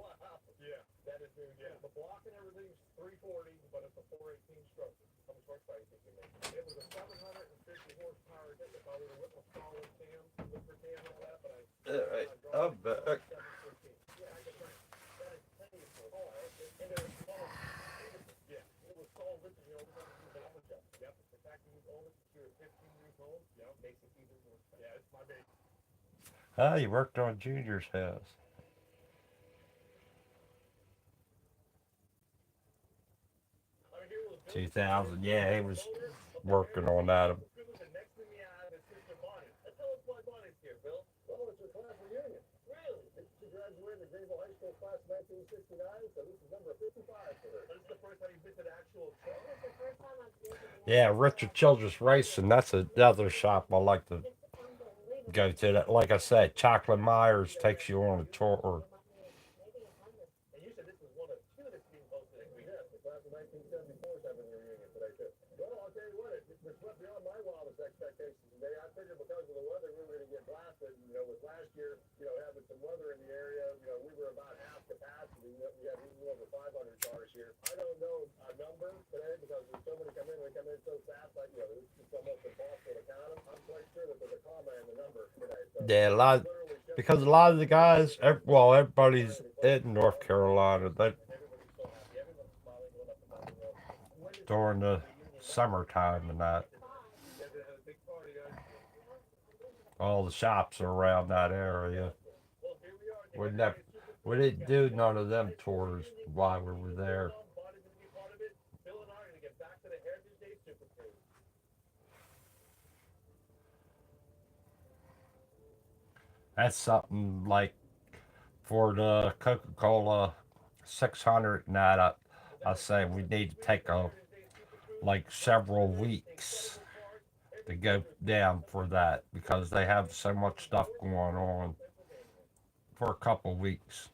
Wow. Yeah, that is new. Yeah, the block and everything's 340, but it's a 418 stroke. How much horsepower you think you make? It was a 750 horsepower. If I would have went with solid cam, liquid cam, and all that, but all right, I'm back. Ah, you worked on Junior's house. 2000, yeah, he was working on that. Yeah, Richard Childress Racing. That's another shop I like to go to. That, like I said, Chocolate Myers takes you on a tour. Yeah, because a lot of the guys, well, everybody's in North Carolina. That during the summertime and that, all the shops are around that area. We never, we didn't do none of them tours while we were there. That's something like for the Coca Cola 600 and that. I say we need to take like several weeks to go down for that because they have so much stuff going on for a couple weeks.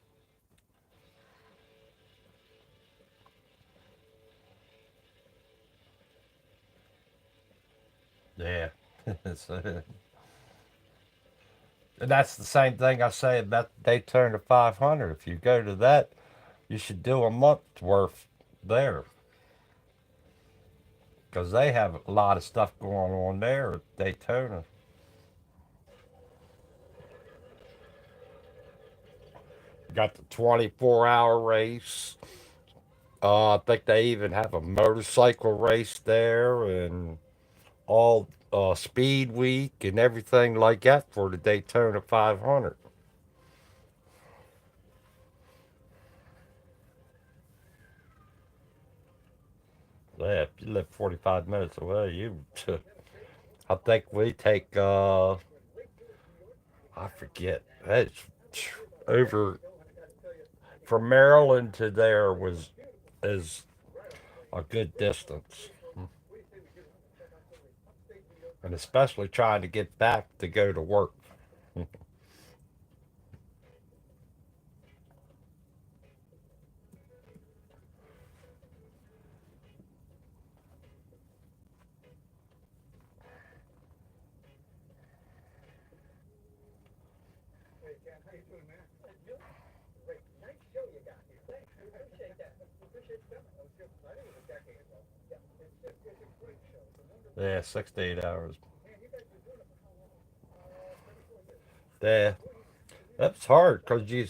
Yeah. So, and that's the same thing I say about Daytona 500. If you go to that, you should do a month's worth there because they have a lot of stuff going on there at Daytona. Got the 24-hour race. I think they even have a motorcycle race there and all speed week and everything like that for the Daytona 500. Yeah, if you live 45 minutes away, you. I think we take. I forget. It's over from Maryland to there was is a good distance, and especially trying to get back to go to work. Yeah, 6 to 8 hours. Yeah, that's hard because you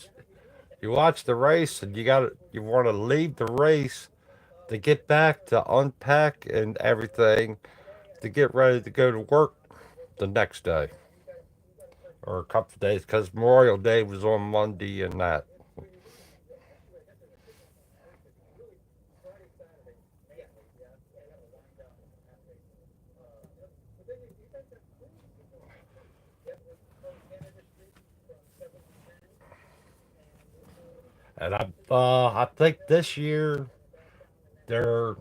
watch the race and you want to leave the race to get back to unpack and everything to get ready to go to work the next day or a couple of days because Memorial Day was on Monday and that. And I think this year they're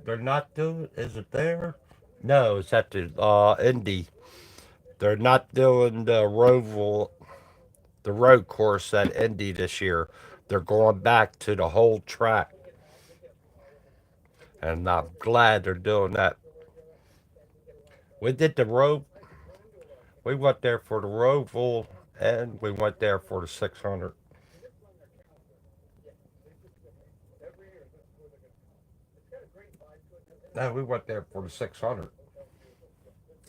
they're not doing. Is it there? No, it's at the Indy. They're not doing the Roval the road course at Indy this year. They're going back to the whole track, and I'm glad they're doing that. We did the road. We went there for the Roval, and we went there for the 600. No, we went there for the 600.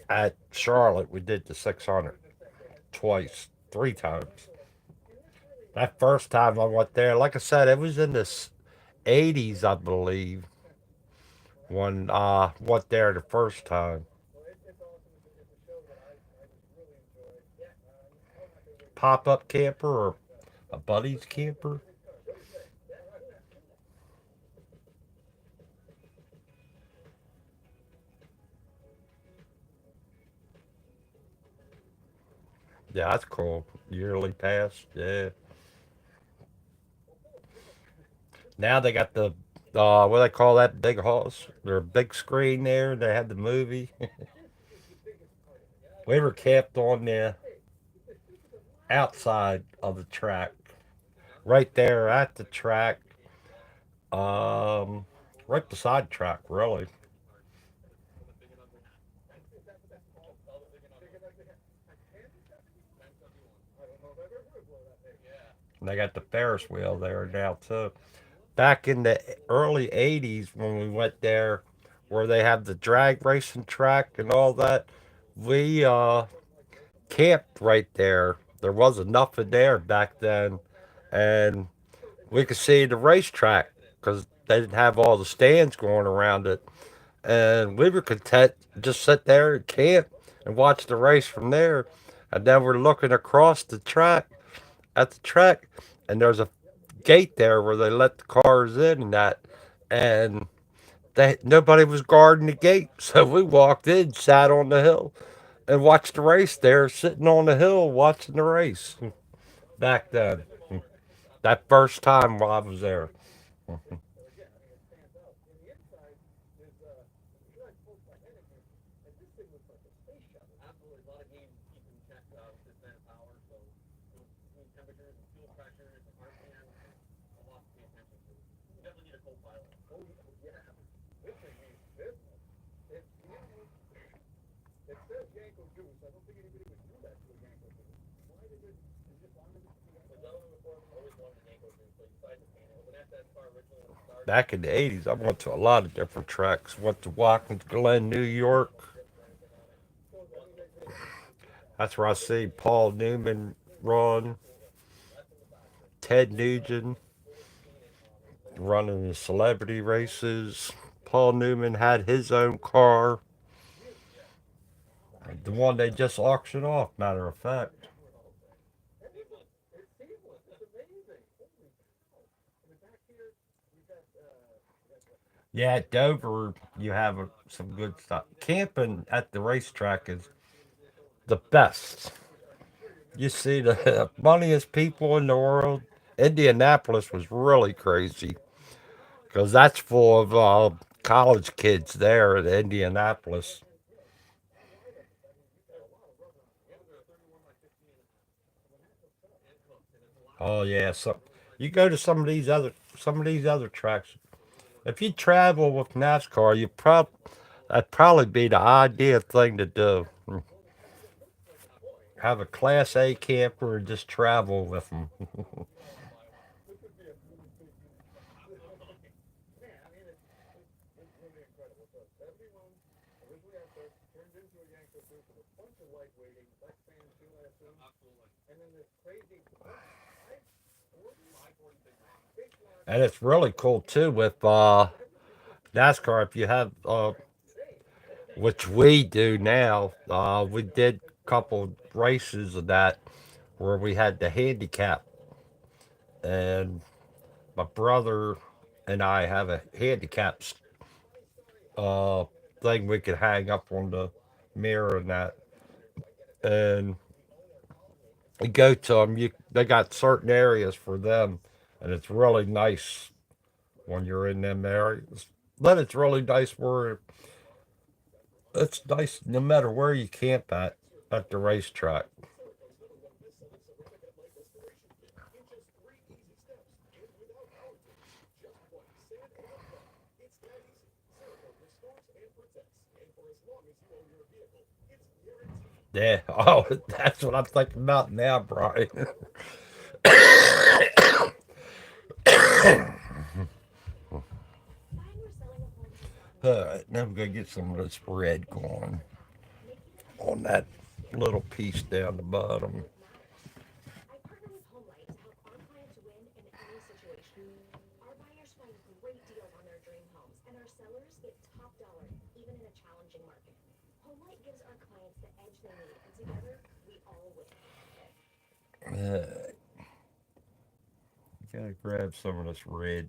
At Charlotte, we did the 600 twice, 3 times. That first time I went there, like I said, it was in the 80s, I believe, when I went there the first time. Pop up camper or a buddy's camper. Yeah, that's cool. Yearly pass. Yeah. Now they got the what do they call that big house? Their big screen there. They had the movie. We were camped on the outside of the track, right there at the track, um, right beside the track, really. And they got the Ferris wheel there now too. Back in the early '80s when we went there, where they have the drag racing track and all that, we camped right there. There was enough in there back then, and we could see the racetrack because they didn't have all the stands going around it. And we were content to just sit there and camp and watch the race from there. And then we're looking across the track at the track, and there's a gate there where they let the cars in and that. And nobody was guarding the gate, so we walked in, sat on the hill, and watched the race there, sitting on the hill watching the race back then. That first time while I was there. Back in the '80s, I went to a lot of different tracks. Went to Watkins Glen, New York. That's where I see Paul Newman run, Ted Nugent running the celebrity races. Paul Newman had his own car, the one they just auctioned off, matter of fact. Yeah, at Dover, you have some good stuff. Camping at the racetrack is the best. You see the funniest people in the world. Indianapolis was really crazy because that's full of college kids there at Indianapolis. Oh yeah, so you go to some of these other tracks. If you travel with NASCAR, that'd probably be the ideal thing to do. Have a Class A camper and just travel with them. And it's really cool too with NASCAR. If you have, which we do now, we did a couple races of that where we had the handicap, and my brother and I have a handicap uh, thing we could hang up on the mirror and that. And you go to them, they got certain areas for them, and it's really nice when you're in them areas. But it's really nice where it's nice no matter where you camp at the racetrack. Yeah. Oh, that's what I'm thinking about now, Brian. All right, now we're gonna get some of this red going on that little piece down the bottom. Gotta grab some of this red.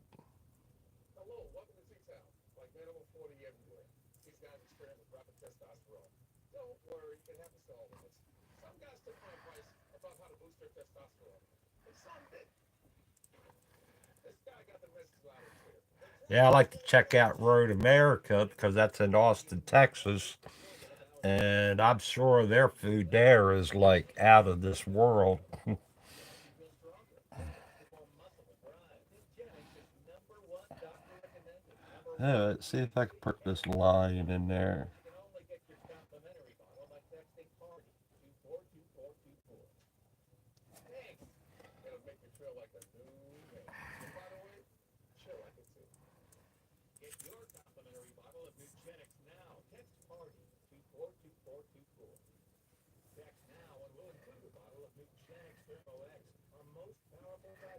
Yeah, I like to check out Road America because that's in Austin, Texas, and I'm sure their food there is like out of this world. Let's see if I can put this lion in there.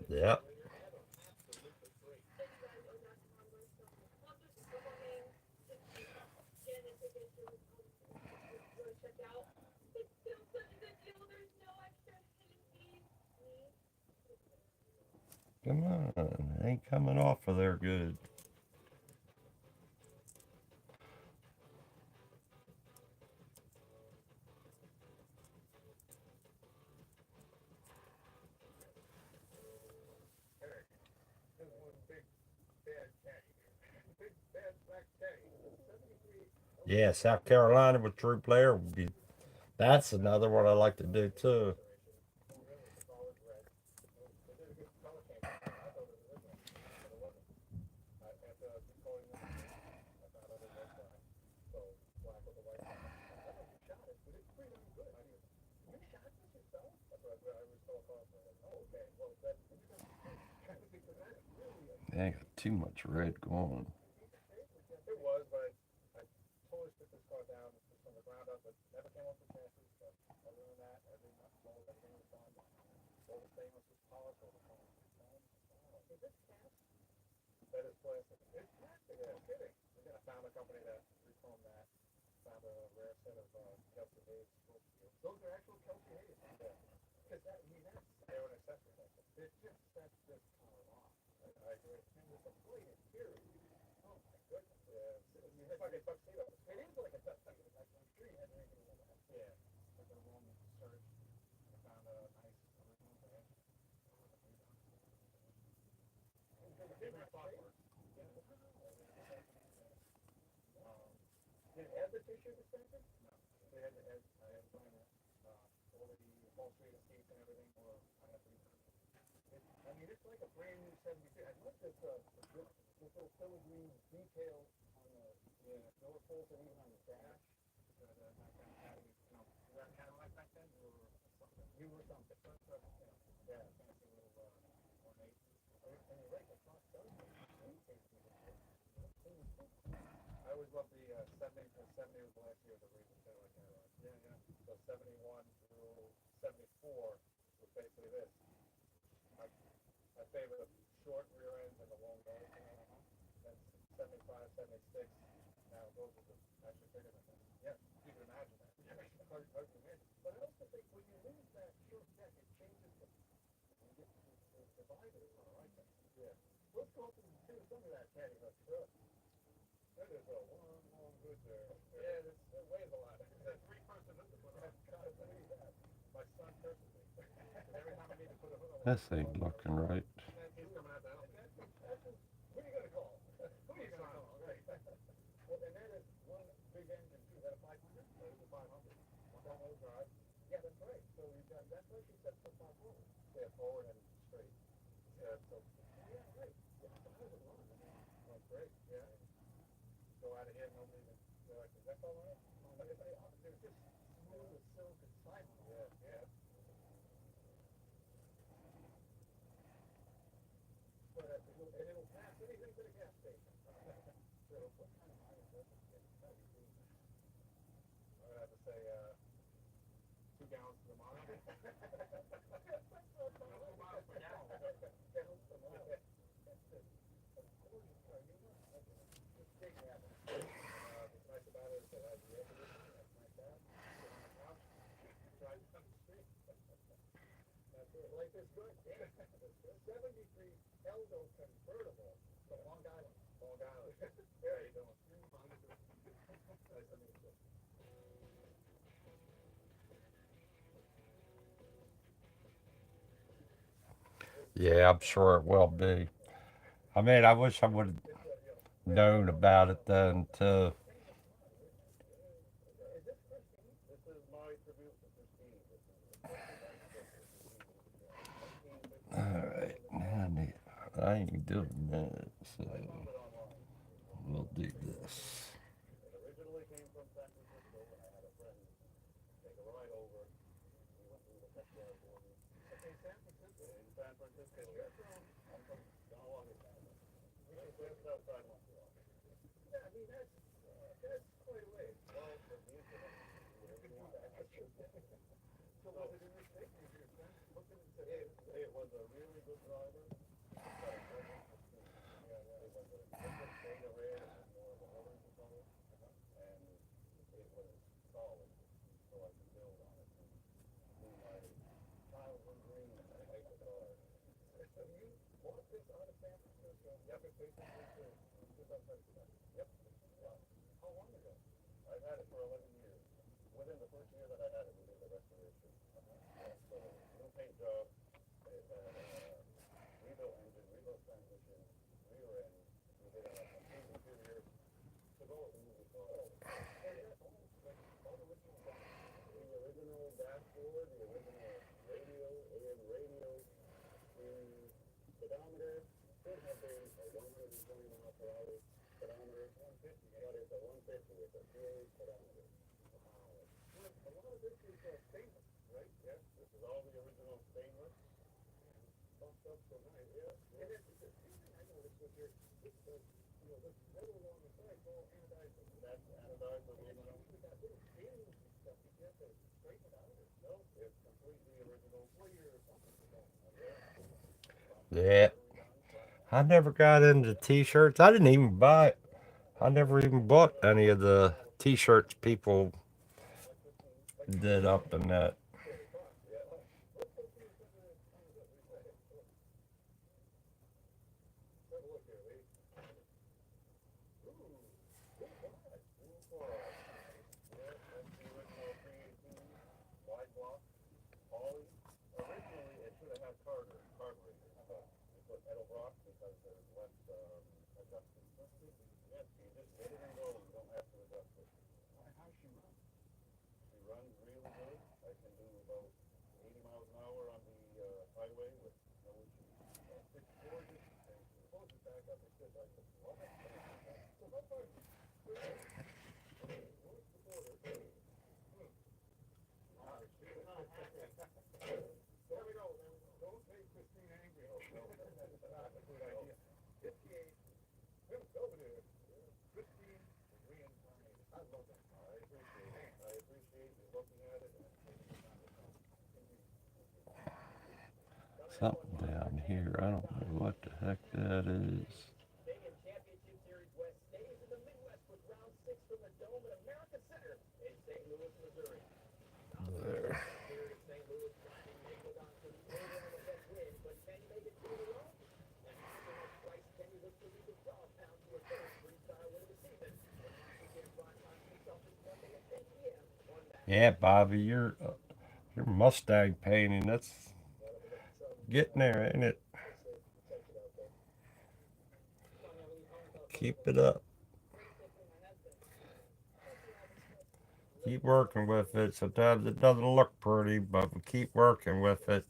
Yep. Come on, ain't coming off of there good. Yeah, South Carolina with Drew Blair would be. That's another one I like to do too. They ain't got too much red going. This ain't looking right. Yeah, I'm sure it will be. I mean, I wish I would have known about it then too. All right, I ain't doing that, so we'll do this. Yeah, I never got into t-shirts. I didn't even buy. I never even bought any of the t-shirts people did up in that. Something down here. I don't know what the heck that is. There. Yeah, Bobby, your Mustang painting. That's getting there, ain't it? Keep it up. Keep working with it. Sometimes it doesn't look pretty, but we keep working with it.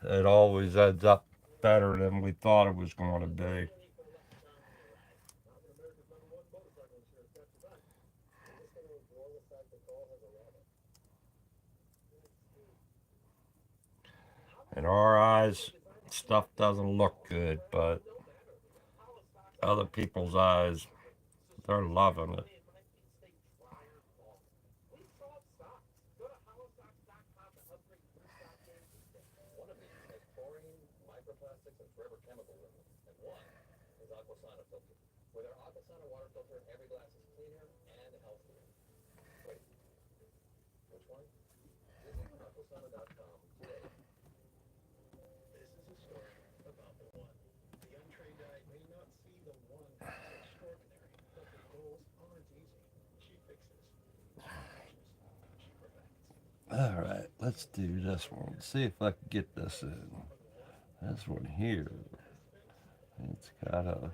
It always ends up better than we thought it was going to be. In our eyes, stuff doesn't look good, but other people's eyes. They're loving it. All right, let's do this one. See if I can get this in. This one here. It's got a.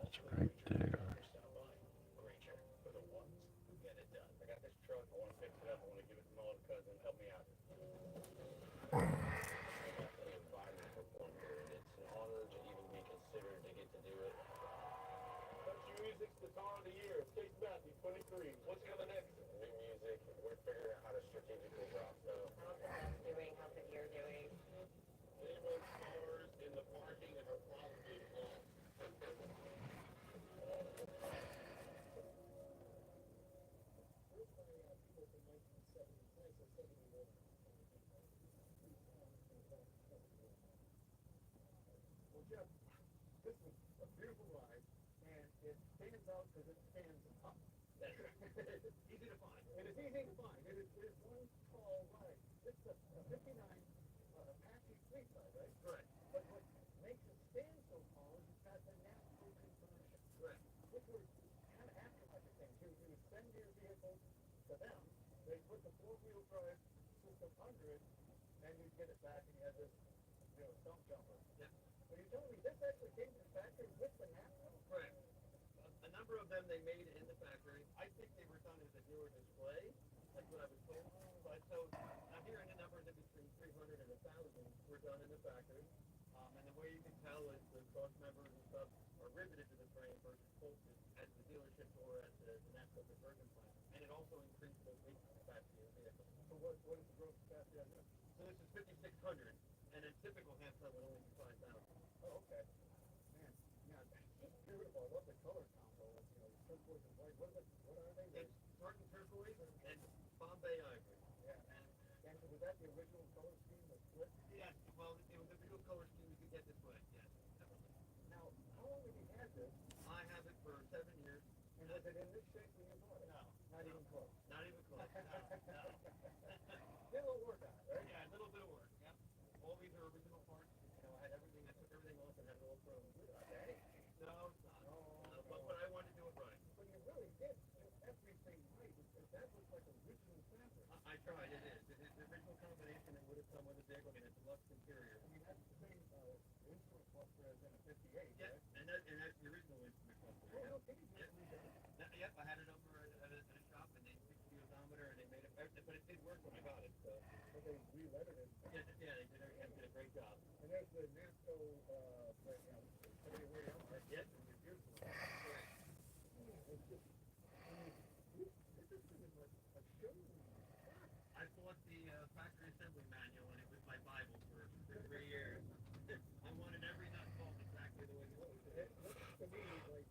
It's right there.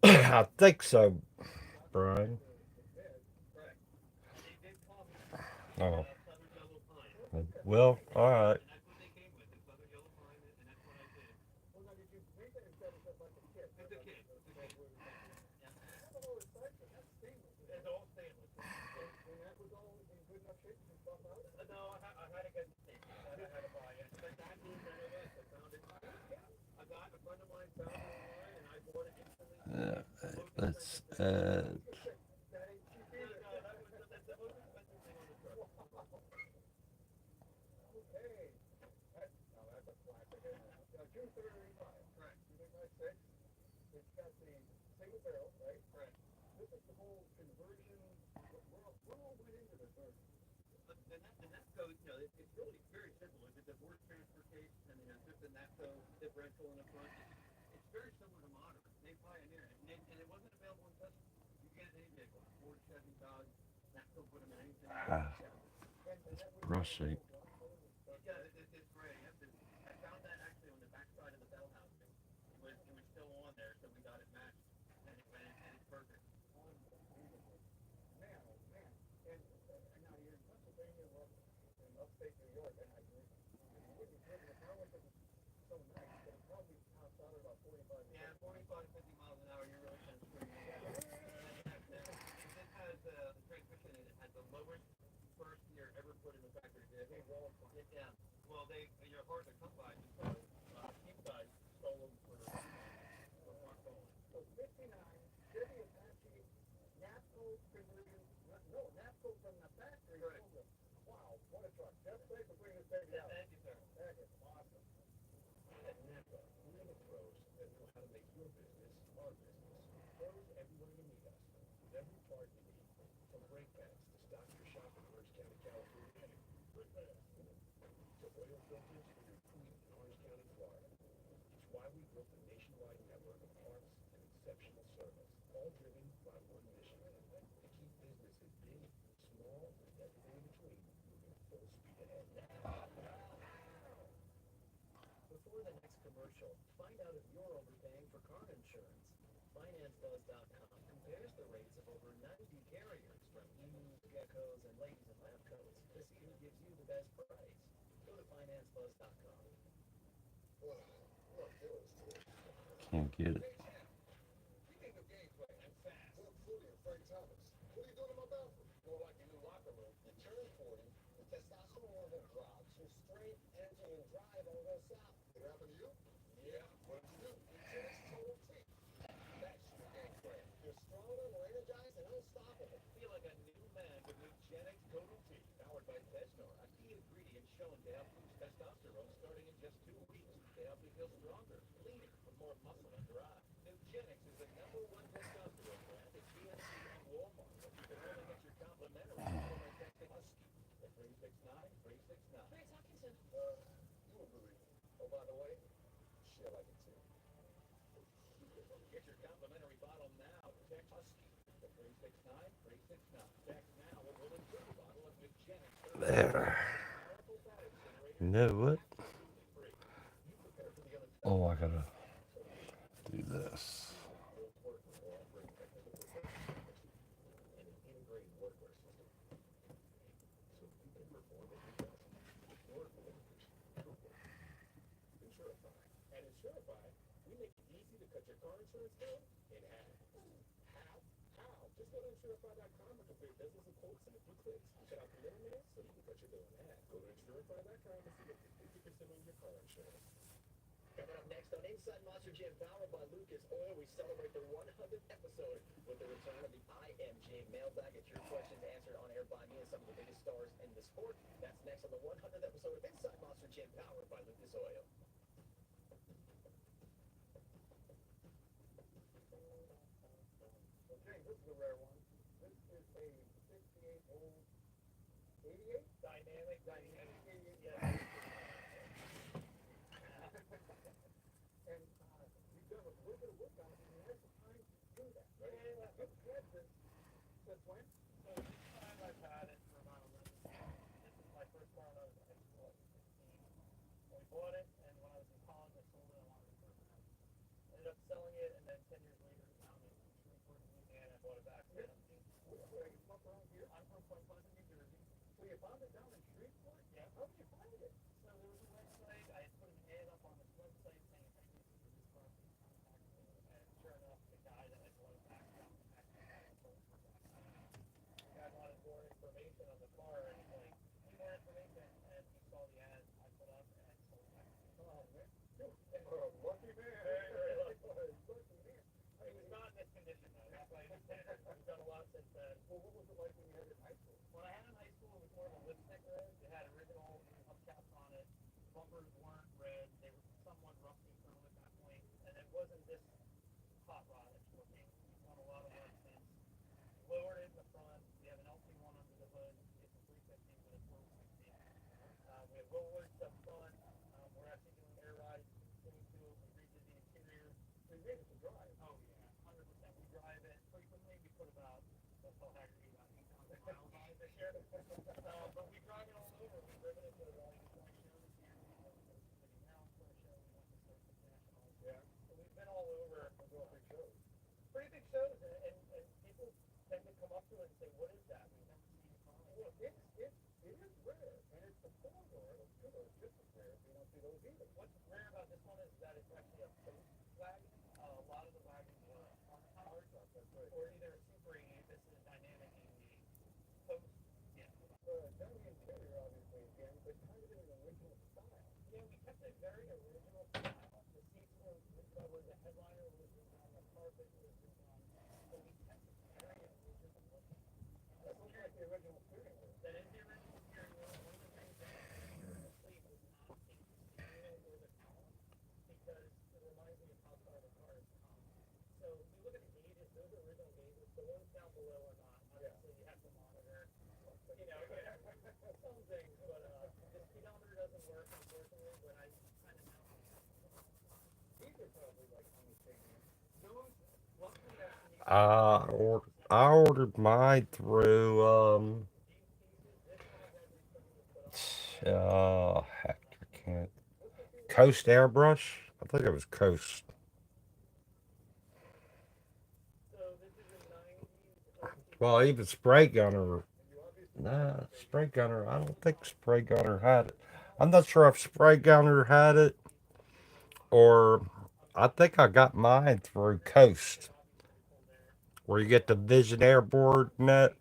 I think so, Brian. Oh, well, all right. Uh, let's add. Ah, brush shape. Can't get it. There. You know what? Oh, I gotta do this. I ordered mine through heck, I can't. Coast Airbrush. I think it was Coast. Well, even Spray Gunner. Nah, Spray Gunner. I don't think Spray Gunner had it. I'm not sure if Spray Gunner had it or I think I got mine through Coast, where you get the Vision Airboard net.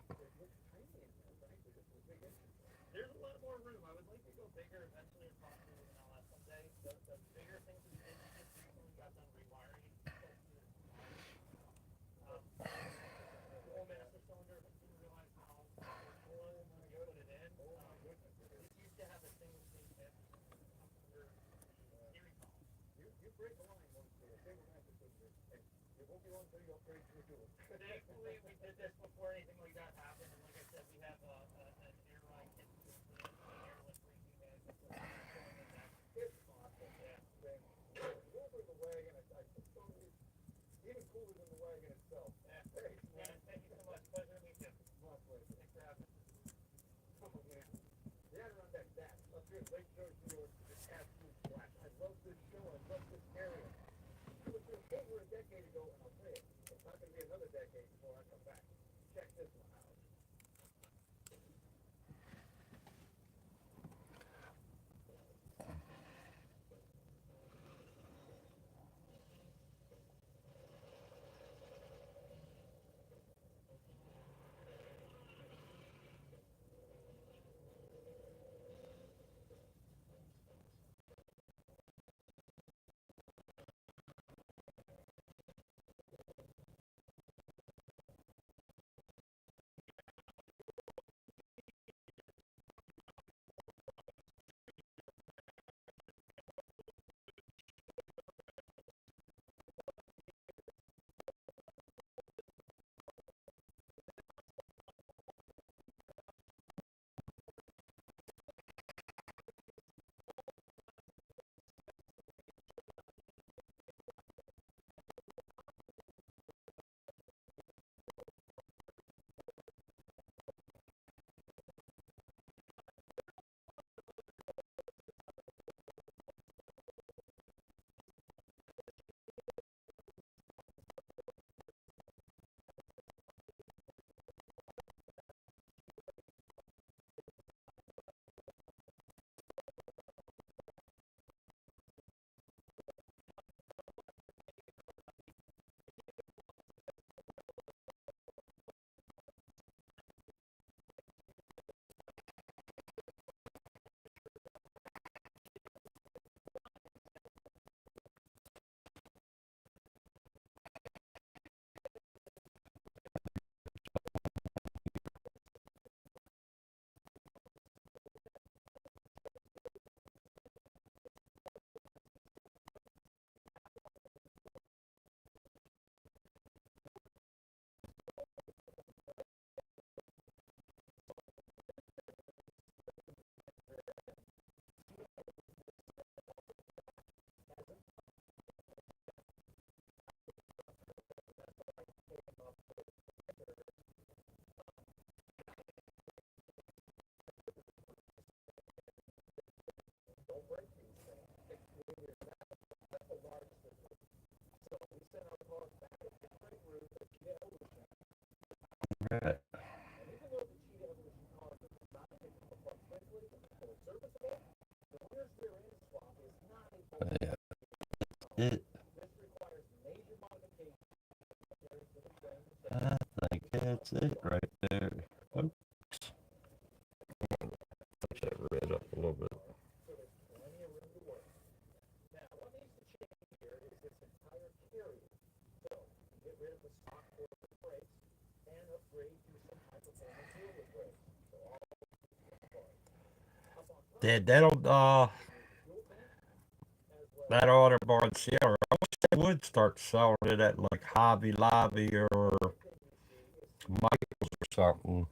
it. I think that's it right there. Oops, touch that red up a little bit. Yeah, that Audubon Sierra, I wish they would start selling it at like Hobby Lobby or Michael's or something.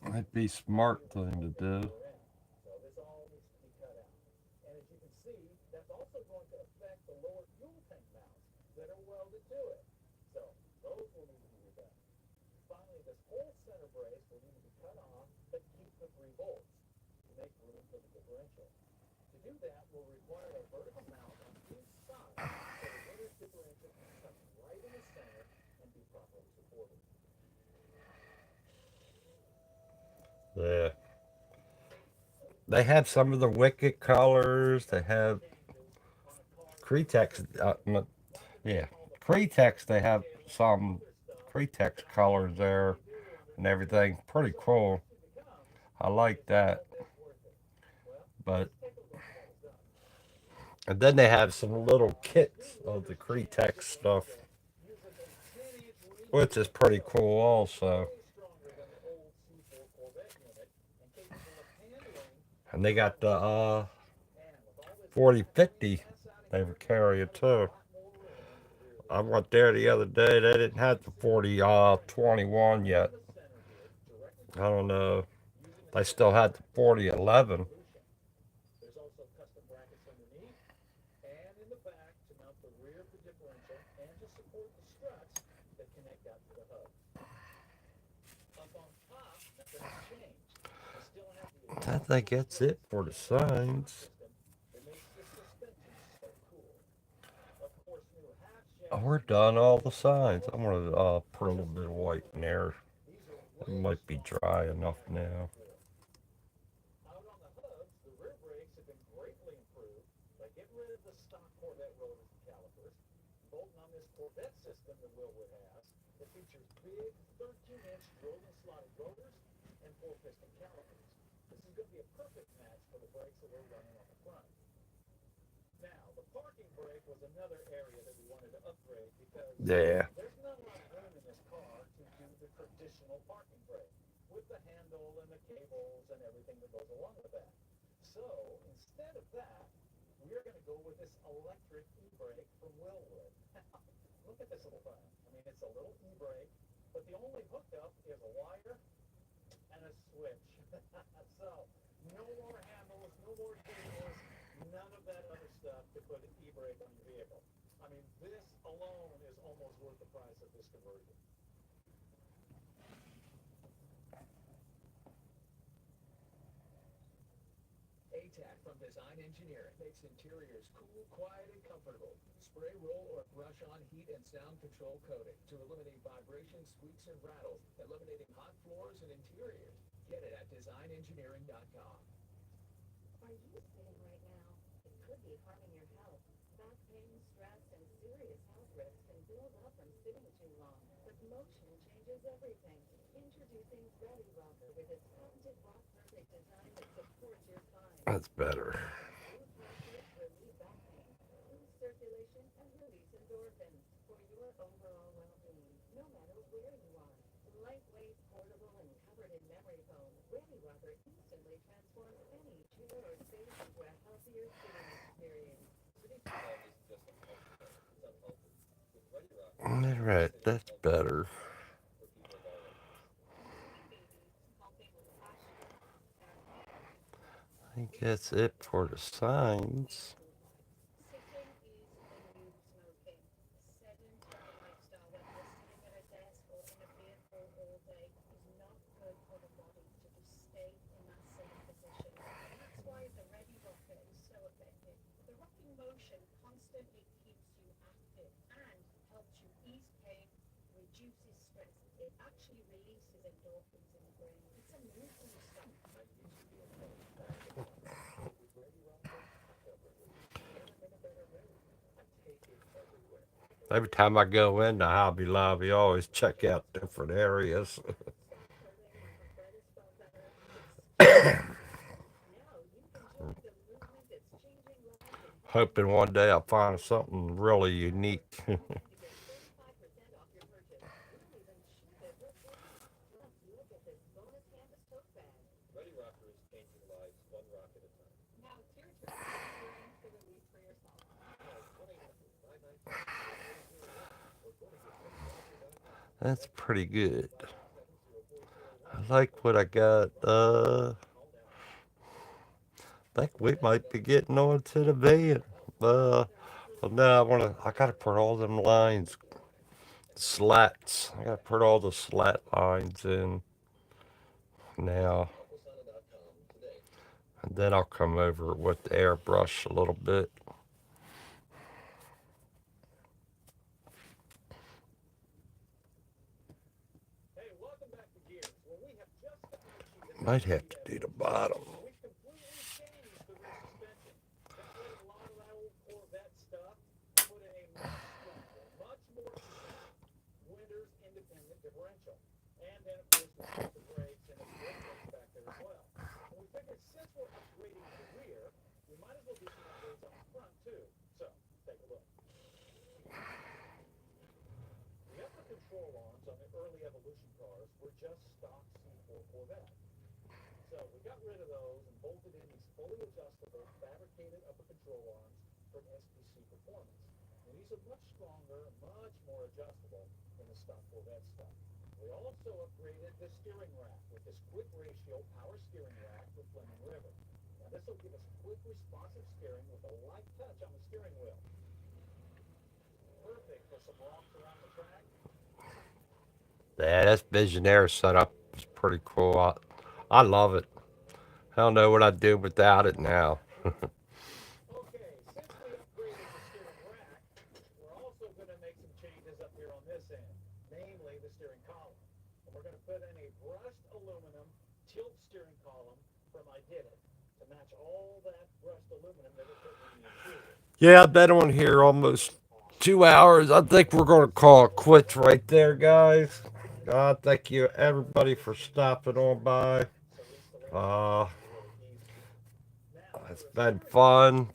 That'd be a smart thing to do. Yeah. They have some of the Wicked colors. They have Cretex. Yeah, Cretex. They have some Cretex colors there and everything. Pretty cool. I like that. But and then they have some little kits of the Cretex stuff, which is pretty cool also. And they got the 4050 they were carrying too. I went there the other day. They didn't have the 40 21 yet. I don't know. They still had the 4011. I think that's it for the signs. Oh, we're done all the signs. I'm gonna put a little bit of white in there. It might be dry enough now. Yeah. That's better. All right, that's better. I think that's it for the signs. Every time I go into Hobby Lobby, I always check out different areas. Hoping one day I'll find something really unique. That's pretty good. I like what I got. I think we might be getting on to the van. Well, no, I gotta put all them lines, slats. I gotta put all the slat lines in now. And then I'll come over with the airbrush a little bit. Might have to do the bottom. Yeah, this Visionaire setup is pretty cool. I love it. I don't know what I'd do without it now. Yeah, I've been on here almost 2 hours. I think we're going to call it quits right there, guys. Thank you, everybody, for stopping on by. Uh, it's been fun.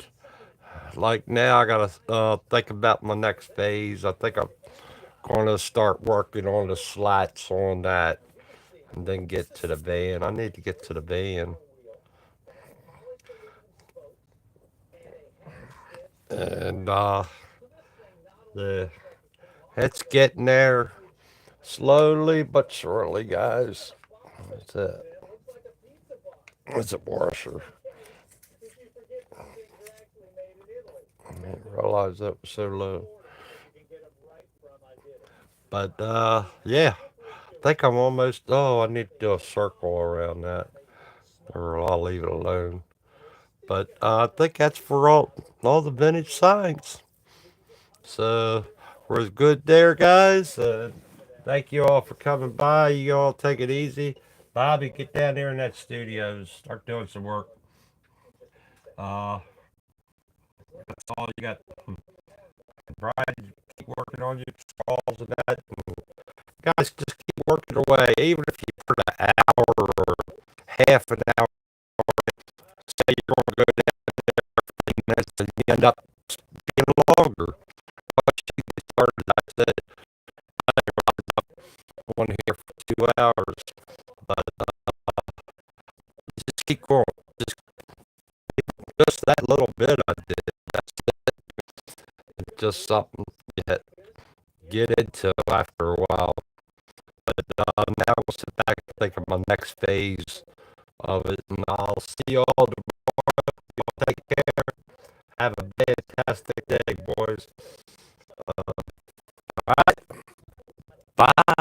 Like now, I gotta think about my next phase. I think I'm going to start working on the slats on that, and then get to the van. I need to get to the van, and the it's getting there slowly but surely, guys. What's that? What's a washer? I didn't realize that was so low. But yeah, I think I'm almost. Oh, I need to do a circle around that, or I'll leave it alone. But I think that's for all the vintage signs. So we're good there, guys. Thank you all for coming by. You all take it easy. Bobby, get down there in that studio. Start doing some work. Uh, that's all you got. Brian, keep working on your calls and that. Guys, just keep working away. Even if you put an hour or half an hour, say you're going to go down 15 minutes and you end up being longer. But you get started, I said, on here for 2 hours. But just keep going. Just that little bit I did. That's just something you get into after a while. But now we'll sit back and think of my next phase of it, and I'll see you all tomorrow. Y'all take care. Have a fantastic day, boys. All right. Bye.